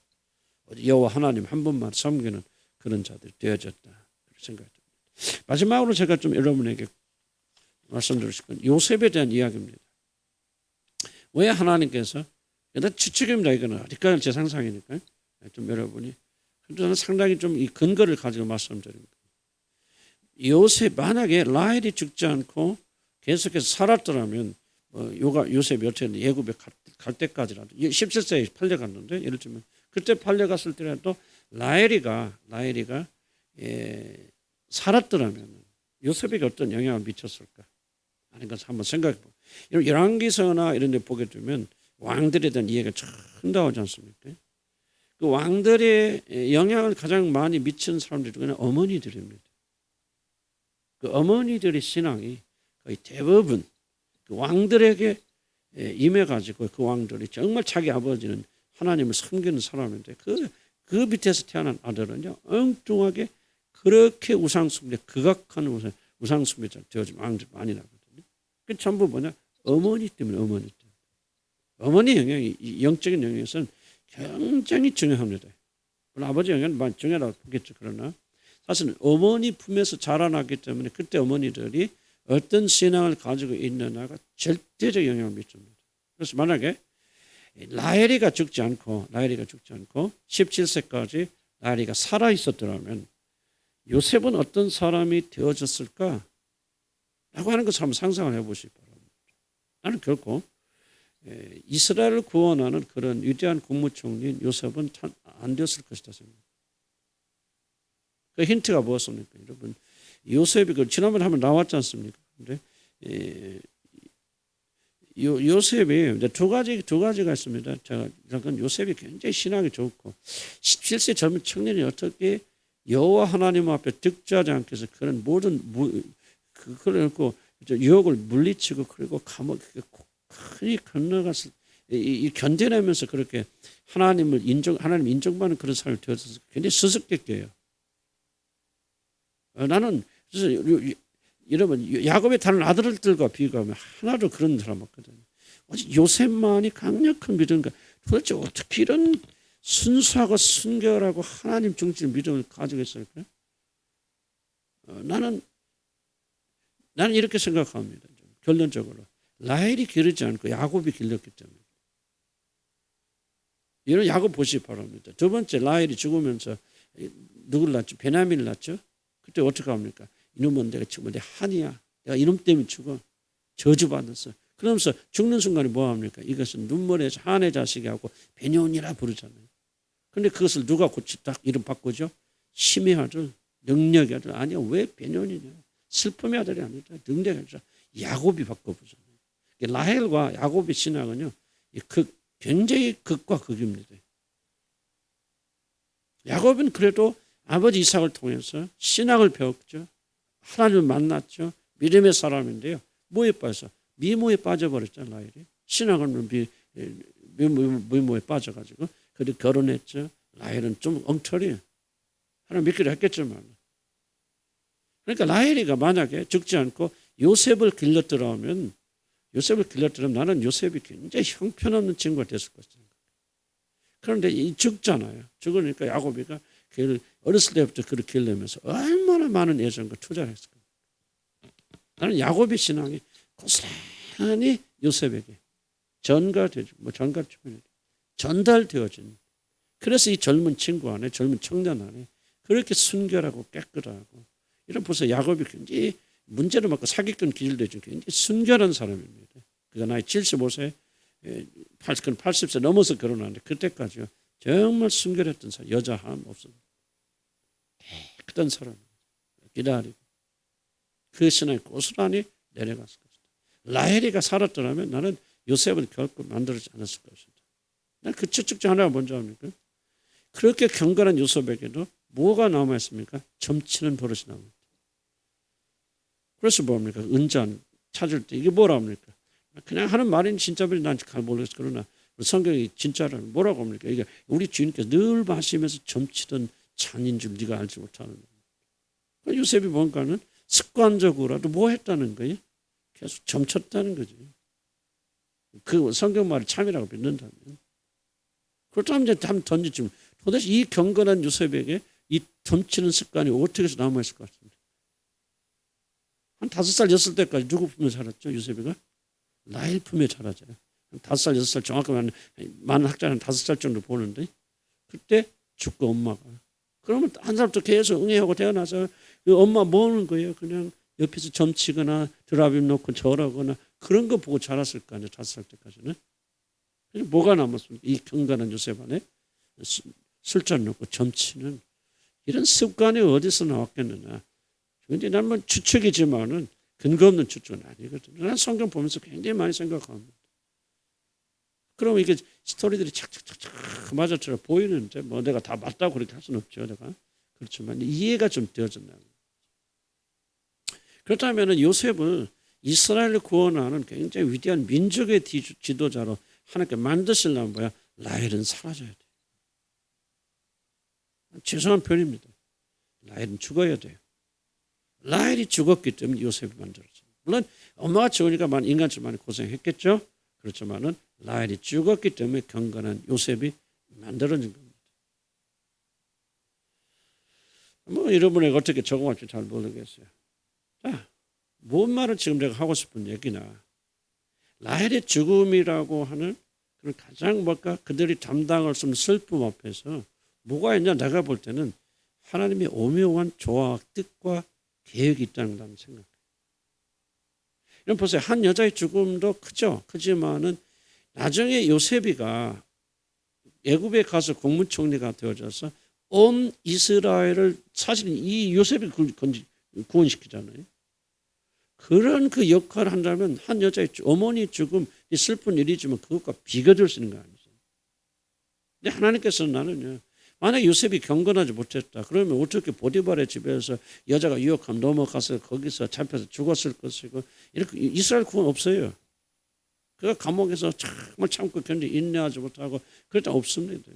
여호와 하나님 한 분만 섬기는 그런 자들이 되어졌다 그렇게 생각합니다. 마지막으로 제가 좀 여러분에게 말씀드리고 싶은 요셉에 대한 이야기입니다. 왜 하나님께서 일단 추측입니다. 이거는 아직까지 제 상상이니까요. 좀 여러분이 저는 상당히 좀 이 근거를 가지고 말씀드립니다. 요셉 만약에 라헬이 죽지 않고 계속해서 살았더라면 요셉이 어떻게 예굽에 갈 때까지라도 17세에 팔려갔는데 예를 들면 그때 팔려갔을 때라도 라헬이가 살았더라면 요셉에게 어떤 영향을 미쳤을까 하는 것을 한번 생각해 보고, 열왕기서나 이런 데 보게 되면 왕들에 대한 이해가 참 나오지 않습니까? 그 왕들의 영향을 가장 많이 미치는 사람들 중에는 어머니들입니다. 그 어머니들의 신앙이 거의 대부분 그 왕들에게 임해가지고, 그 왕들이 정말 자기 아버지는 하나님을 섬기는 사람인데 그 밑에서 태어난 아들은요 엉뚱하게 그렇게 우상숭배, 극악한 우상숭배자 되어진 왕들 많이 나거든요. 그 전부 뭐냐? 어머니 때문에. 어머니 영향이, 영적인 영향에서는 굉장히 중요합니다. 물론 아버지 영향은 많이 중요하다고 보겠죠. 그러나 사실은 어머니 품에서 자라나기 때문에 그때 어머니들이 어떤 신앙을 가지고 있느냐가 절대적 영향을 미칩니다. 그래서 만약에 라헬이가 죽지 않고 17세까지 라헬이가 살아 있었더라면 요셉은 어떤 사람이 되어졌을까? 라고 하는 것을 한번 상상을 해보시기 바랍니다. 나는 결코 이스라엘을 구원하는 그런 위대한 국무총리인 요셉은 안 되었을 것이다 생각합니다. 그 힌트가 무엇입니까? 여러분, 요셉이 지난번에 한번 나왔지 않습니까? 근데 요셉이 두 가지가 있습니다. 제가 요셉이 굉장히 신앙이 좋고 17세 젊은 청년이 어떻게 여호와 하나님 앞에 득죄하지 않게 해서 그런 모든 그걸 유혹을 물리치고 그리고 감옥에 크게 건너가서 견뎌내면서 그렇게 하나님 인정받는 그런 삶을 되어서 굉장히 수수께끼예요. 나는 그래서 여러분 야곱의 다른 아들들과 비교하면 하나도 그런 사람 없거든요. 요셉만이 강력한 믿음과 도대체 어떻게 이런 순수하고 순결하고 하나님 중심 믿음을 가지고 있을까요? 나는 이렇게 생각합니다. 결론적으로 라헬이 기르지 않고 야곱이 길렀기 때문에. 이런 야곱 보시기 바랍니다. 두 번째 라헬이 죽으면서 누구를 낳죠? 베냐민을 낳죠. 그때 어떻게 합니까? 이놈은 내가 죽으면 내 한이야. 내가 이놈 때문에 죽어. 저주받았어. 그러면서 죽는 순간에 뭐 합니까? 이것은 눈물의 한의 자식이하고 베냐민이라 부르잖아요. 그런데 그것을 누가 딱 이름 바꾸죠? 힘의 아들, 능력의 아들. 아니야. 왜 베냐민이냐? 슬픔의 아들이 아니라 능력의 아들. 야곱이 바꿔보잖아요. 라헬과 야곱의 신앙은요, 굉장히 극과 극입니다. 야곱은 그래도 아버지 이삭을 통해서 신학을 배웠죠. 하나님을 만났죠. 믿음의 사람인데요. 뭐에 빠져? 미모에 빠져버렸잖아요. 라헬이. 신학을 미모에 빠져가지고 그리고 결혼했죠. 라헬은 좀 엉터리예요. 하나님 믿기로 했겠지만. 그러니까 라헬이가 만약에 죽지 않고 요셉을 길렀더라면 나는 요셉이 굉장히 형편없는 친구가 됐을 것이다. 그런데 죽잖아요. 죽으니까 야곱이가 그를 어렸을 때부터 그를 길러면서 얼마나 많은 애정과 투자를 했을까. 나는 야곱의 신앙이 고스란히 요셉에게 전달되어진. 그래서 이 젊은 친구 안에, 젊은 청년 안에 그렇게 순결하고 깨끗하고 이런 벌써 야곱이 굉장히 문제를 받고 사기꾼 기질도 있죠. 굉장히 순결한 사람입니다. 그가 나이 75세, 80세 넘어서 결혼하는데 그때까지요. 정말 순결했던 사람, 여자 한 없습니다. 깨끗한 사람, 기다리고 그 신앙이 고스란히 내려갔을 것이다. 라헬이가 살았더라면 나는 요셉을 결코 만들지 않았을 것이다. 난 그 추측 중 하나가 뭔지 압니까? 그렇게 경건한 요셉에게도 뭐가 남아있습니까? 점치는 버릇이 남아있다. 그래서 뭡니까? 은잔 찾을 때 이게 뭐라 합니까? 그냥 하는 말인 진짜인지 난 잘 모르겠어. 그러나 성경이 진짜라면 뭐라고 합니까? 이게 우리 주님께서 늘 마시면서 점치던 잔인 줄 네가 알지 못하는 거예요. 요셉이 뭔가는 습관적으로라도 뭐 했다는 거예요? 계속 점쳤다는 거죠. 그 성경 말이 참이라고 믿는다면. 그렇다면 이제 한번 던지지만 도대체 이 경건한 요셉에게 이 점치는 습관이 어떻게 해서 남아있을 것 같습니다. 한 5살, 6살 때까지 누구 품에 자랐죠? 요셉이가? 라헬 품에 자라잖아요. 5살, 6살 정확히 많은 학자는 5살 정도 보는데 그때 죽고 엄마가. 그러면 한 살부터 계속 응애하고 태어나서 그 엄마 뭐 하는 거예요? 그냥 옆에서 점치거나 드라빔 놓고 절하거나 그런 거 보고 자랐을 거 아니에요. 5살 때까지는. 뭐가 남았습니까? 이 경건한 요셉 안에 술잔 놓고 점치는 이런 습관이 어디서 나왔겠느냐. 근데 나는 뭐 추측이지만은 근거 없는 추측은 아니거든요. 난 성경 보면서 굉장히 많이 생각합니다. 그럼 이게 스토리들이 착착착착 맞아처럼 보이는데 뭐 내가 다 맞다고 그렇게 할 수는 없죠. 내가. 그렇지만 이해가 좀 되어졌나요. 그렇다면 요셉을 이스라엘을 구원하는 굉장히 위대한 민족의 지도자로 하나님께 만드시려면 뭐야? 라헬은 사라져야 돼요. 죄송한 표현입니다. 라헬은 죽어야 돼요. 라헬이 죽었기 때문에 요셉이 만들어져요. 물론 엄마가 죽으니까 인간처럼 많이 고생했겠죠. 그렇지만은 라헬이 죽었기 때문에 경건한 요셉이 만들어진 겁니다. 뭐 여러분에게 어떻게 적응할지 잘 모르겠어요. 자, 뭔 말을 지금 내가 하고 싶은 얘기나 라헬의 죽음이라고 하는 그런 가장 그들이 담당할 수 없는 슬픔 앞에서 뭐가 있냐 내가 볼 때는 하나님의 오묘한 조화와 뜻과 계획이 있다는 생각해요. 이런 보세요. 한 여자의 죽음도 크죠. 크지만은 나중에 요셉이가 애굽에 가서 국무총리가 되어져서 온 이스라엘을 사실은 이 요셉이 구원시키잖아요. 그런 그 역할을 한다면 한 여자의 어머니 죽음 이 슬픈 일이지만 그것과 비교될 수 있는 거 아니죠. 근데 하나님께서는 나는요. 만약 요셉이 경건하지 못했다. 그러면 어떻게 보디발의 집에서 여자가 유혹하면 넘어가서 거기서 잡혀서 죽었을 것이고 이렇게 이스라엘 구원 없어요. 그가 감옥에서 정말 참고 견디 인내하지 못하고 그랬다 없습니다.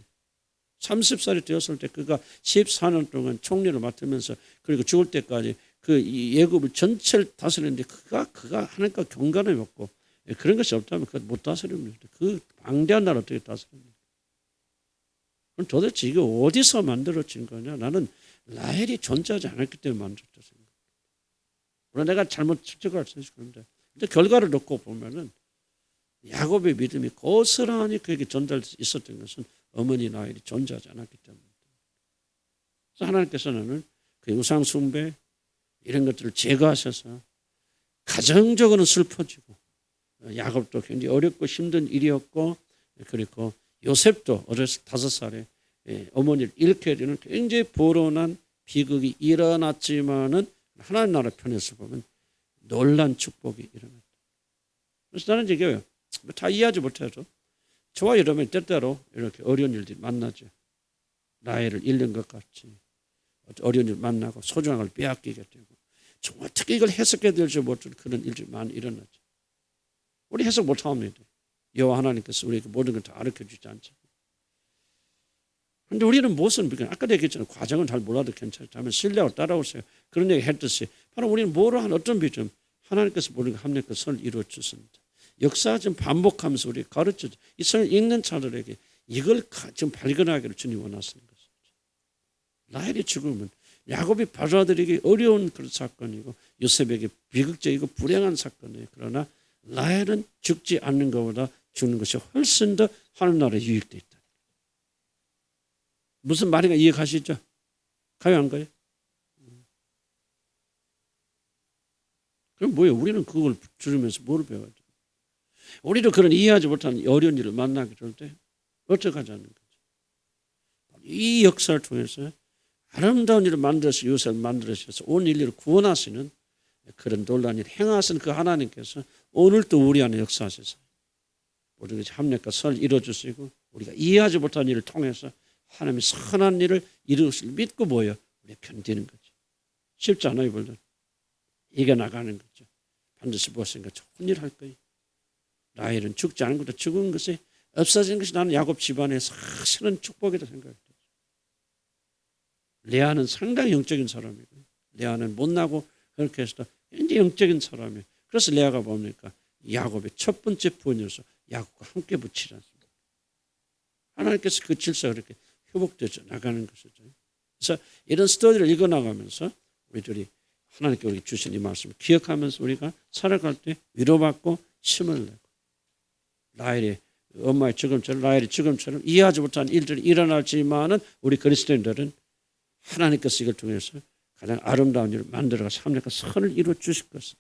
30살이 되었을 때 그가 14년 동안 총리를 맡으면서 그리고 죽을 때까지 그 애굽을 전체를 다스렸는데 그가 하나님과 경건함이 없고 그런 것이 없다면 그것 못 다스립니다. 그 방대한 나라 어떻게 다스립니까? 그럼 도대체 이게 어디서 만들어진 거냐? 나는 라헬이 존재하지 않았기 때문에 만들어졌다 생각합니다. 물론 내가 잘못 측정할 수 있을 건데 근데 결과를 놓고 보면은 야곱의 믿음이 고스란히 그에게 전달돼 있었던 것은 어머니 라헬이 존재하지 않았기 때문입니다. 그래서 하나님께서는 그 우상 숭배 이런 것들을 제거하셔서 가정적으로는 슬퍼지고 야곱도 굉장히 어렵고 힘든 일이었고 그리고 요셉도 어렸을 5살에 어머니를 잃게 되는 굉장히 불온한 비극이 일어났지만은 하나님 나라 편에서 보면 놀란 축복이 일어났다. 그래서 나는 이게 다 이해하지 못해도 저와 여러분이 때때로 이렇게 어려운 일들이 만나죠. 라헬을 잃는 것 같이 어려운 일 만나고 소중한 걸 빼앗기게 되고 정말 어떻게 이걸 해석해야 될지 모르는 그런 일들이 많이 일어나죠. 우리 해석 못합니다. 여호와 하나님께서 우리에게 모든 걸 다 가르쳐주지 않죠. 그런데 우리는 무엇은 아까 얘기했잖아요. 과정은 잘 몰라도 괜찮다면 신뢰하고 따라오세요. 그런 얘기 했듯이 바로 우리는 뭐로 한 어떤 비점 하나님께서 모든 걸 합력과 선을 이루어 주십니다. 역사 좀 반복하면서 우리 가르쳐줘. 이 선을 읽는 자들에게 이걸 좀 발견하기를 주님 원하시는 것이죠. 라헬이 죽으면 야곱이 바로아들에게 어려운 그런 사건이고 요셉에게 비극적이고 불행한 사건이에요. 그러나 라헬은 죽지 않는 것보다 죽는 것이 훨씬 더 하나님 나라에 유익되어 있다. 무슨 말인가 이해가시죠? 가요 안 가요? 그럼 뭐예요? 우리는 그걸 들으면서 뭘 배워야 돼? 우리도 그런 이해하지 못하는 어려운 일을 만나게 될 때 어떻게 하자는 거죠? 이 역사를 통해서 아름다운 일을 만들어서 요셉을 만들어서 온 인류를 구원하시는 그런 놀라운 일을 행하신 그 하나님께서 오늘도 우리 안에 역사하셔서 모든 것이 합력과 선을 이루어주시고 우리가 이해하지 못한 일을 통해서 하나님의 선한 일을 이루실 믿고 모여 우리 견디는 거죠. 쉽지 않아요. 물론 이겨나가는 거죠. 반드시 무엇인가 좋은 일을 할 거예요. 라헬은 죽지 않은 것도 죽은 것이 없어진 것이 나는 야곱 집안의 사실은 축복이다 생각해요. 레아는 상당히 영적인 사람이고 레아는 못나고 그렇게 해서 굉장히 영적인 사람이에요. 그래서 레아가 뭡니까? 야곱의 첫 번째 부인으로서 야곱과 함께 붙이지 않습니다. 하나님께서 그 질서가 그렇게 회복되어 나가는 것이죠. 그래서 이런 스토리를 읽어나가면서 우리들이 하나님께 우리에게 주신 이 말씀을 기억하면서 우리가 살아갈 때 위로받고 힘을 내고 라헬의 엄마의 죽음처럼 라헬의 죽음처럼 이해하지 못한 일들이 일어날지만은 우리 그리스도인들은 하나님께서 이걸 통해서 가장 아름다운 일을 만들어가서 합력과 선을 이루어 주실 것이다.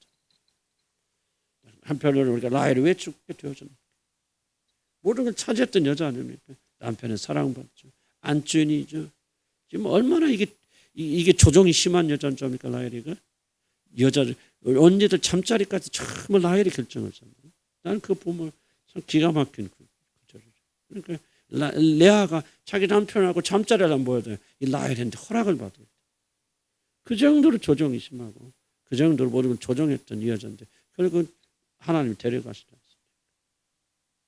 한편으로는 우리가 라헬이 왜 죽게 되어졌는가? 모든 걸 차지했던 여자 아닙니까? 남편의 사랑받죠. 안주인이죠. 지금 얼마나 이게 이게 조종이 심한 여자인 줄 압니까? 라헬이가 여자를 언니들 잠자리까지 정말 라헬이 결정을 했잖아요. 나는 그거 보면 참 기가 막힌 구절이죠. 그러니까 레아가 자기 남편하고 잠자리를 안 보여야 돼. 이 라헬한테 허락을 받아야 돼. 그 정도로 조종이 심하고 그 정도로 모든 걸 조종했던 이 여자인데 결국은 하나님이 데려가시지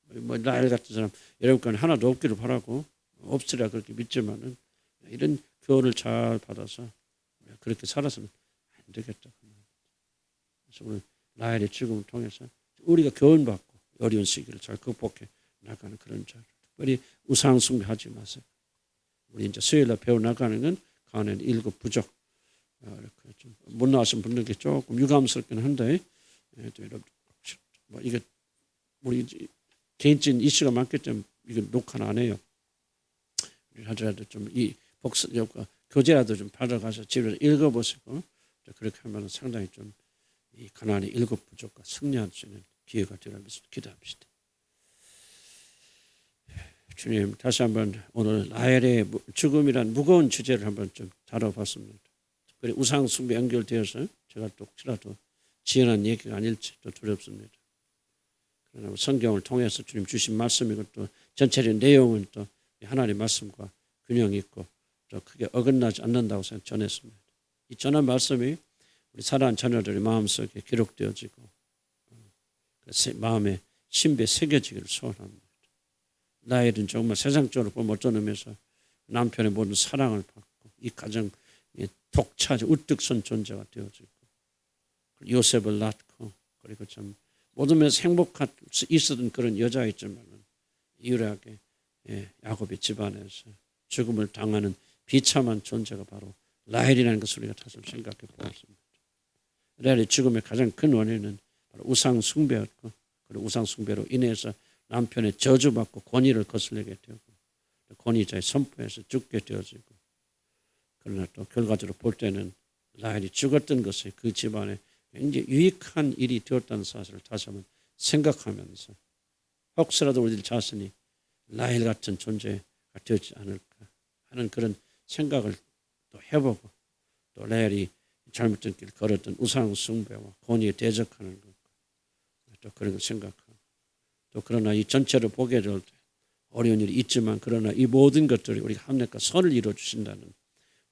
않습니까? 뭐 라헬 같은 사람 여러분께 하나도 없기를 바라고 없으리라 그렇게 믿지만은 이런 교훈을 잘 받아서 그렇게 살아서는 안 되겠다. 그래서 오늘 라헬의 죽음을 통해서 우리가 교훈받고 어려운 시기를 잘 극복해 나가는 그런 자. 특별히 우상 숭배하지 마세요. 우리 이제 수요일날 배워 나가는 건 가는 7 부족. 이렇게 좀 못 나와신 분들께 조금 유감스럽긴 한데, 뭐 이게 우리 개인적인 이슈가 많기 때문에 이거 녹화는 안 해요. 하더라도 좀 이 복습 교재라도 좀 받아가서 집에서 읽어보시고 그렇게 하면 상당히 좀 이 가나안의 7 부족과 승리할 수 있는 기회가 되리라 믿습니다. 기도합시다. 주님, 다시 한번 오늘 라헬의 죽음이란 무거운 주제를 한번 좀 다뤄봤습니다. 특별히 우상 숭배 연결되어서 제가 또 혹시라도 지어낸 얘기가 아닐지 또 두렵습니다. 그러나 성경을 통해서 주님 주신 말씀이고 또 전체적인 내용은 또 하나님의 말씀과 균형이 있고 또 크게 어긋나지 않는다고 전했습니다. 이 전한 말씀이 우리 사랑하는 자녀들의 마음속에 기록되어지고 마음에 신비에 새겨지기를 소원합니다. 라헬은 정말 세상적으로 보면 어떤 의미에서 남편의 모든 사랑을 받고 이 가정 독차지 우뚝 선 존재가 되어지고 요셉을 낳고 그리고 참 모든 면에서 행복할 수 있었던 그런 여자였지만 유일하게 야곱의 집안에서 죽음을 당하는 비참한 존재가 바로 라헬이라는 것을 우리가 다시 생각해 보았습니다. 라헬의 죽음의 가장 큰 원인은 바로 우상 숭배였고 그리고 우상 숭배로 인해서 남편의 저주받고 권위를 거슬리게 되고 권위자의 선포에서 죽게 되어지고 그러나 또 결과적으로 볼 때는 라헬이 죽었던 것이 그 집안에 굉장히 유익한 일이 되었다는 사실을 다시 한번 생각하면서 혹시라도 우리들 자신이 라헬 같은 존재가 되지 않을까 하는 그런 생각을 또 해보고 또 라헬이 잘못된 길 걸었던 우상 숭배와 권위에 대적하는 것 또 그런 걸 생각하고 또 그러나 이 전체를 보게 될 때 어려운 일이 있지만 그러나 이 모든 것들이 우리가 하나님과 선을 이루어주신다는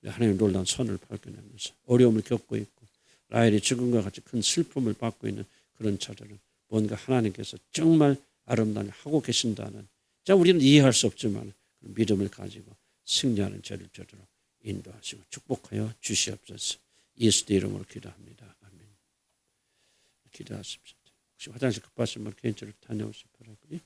하나님의 놀라운 선을 발견하면서 어려움을 겪고 있고 라헬의 죽음과 같이 큰 슬픔을 받고 있는 그런 자들은 뭔가 하나님께서 정말 아름다운 일을 하고 계신다는 우리는 이해할 수 없지만 믿음을 가지고 승리하는 죄를 되도록 인도하시고 축복하여 주시옵소서. 예수의 이름으로 기도합니다. 아멘. 기도하십시오. 혹시 화장실 급하신 분 개인적으로 다녀오시기 바라고요.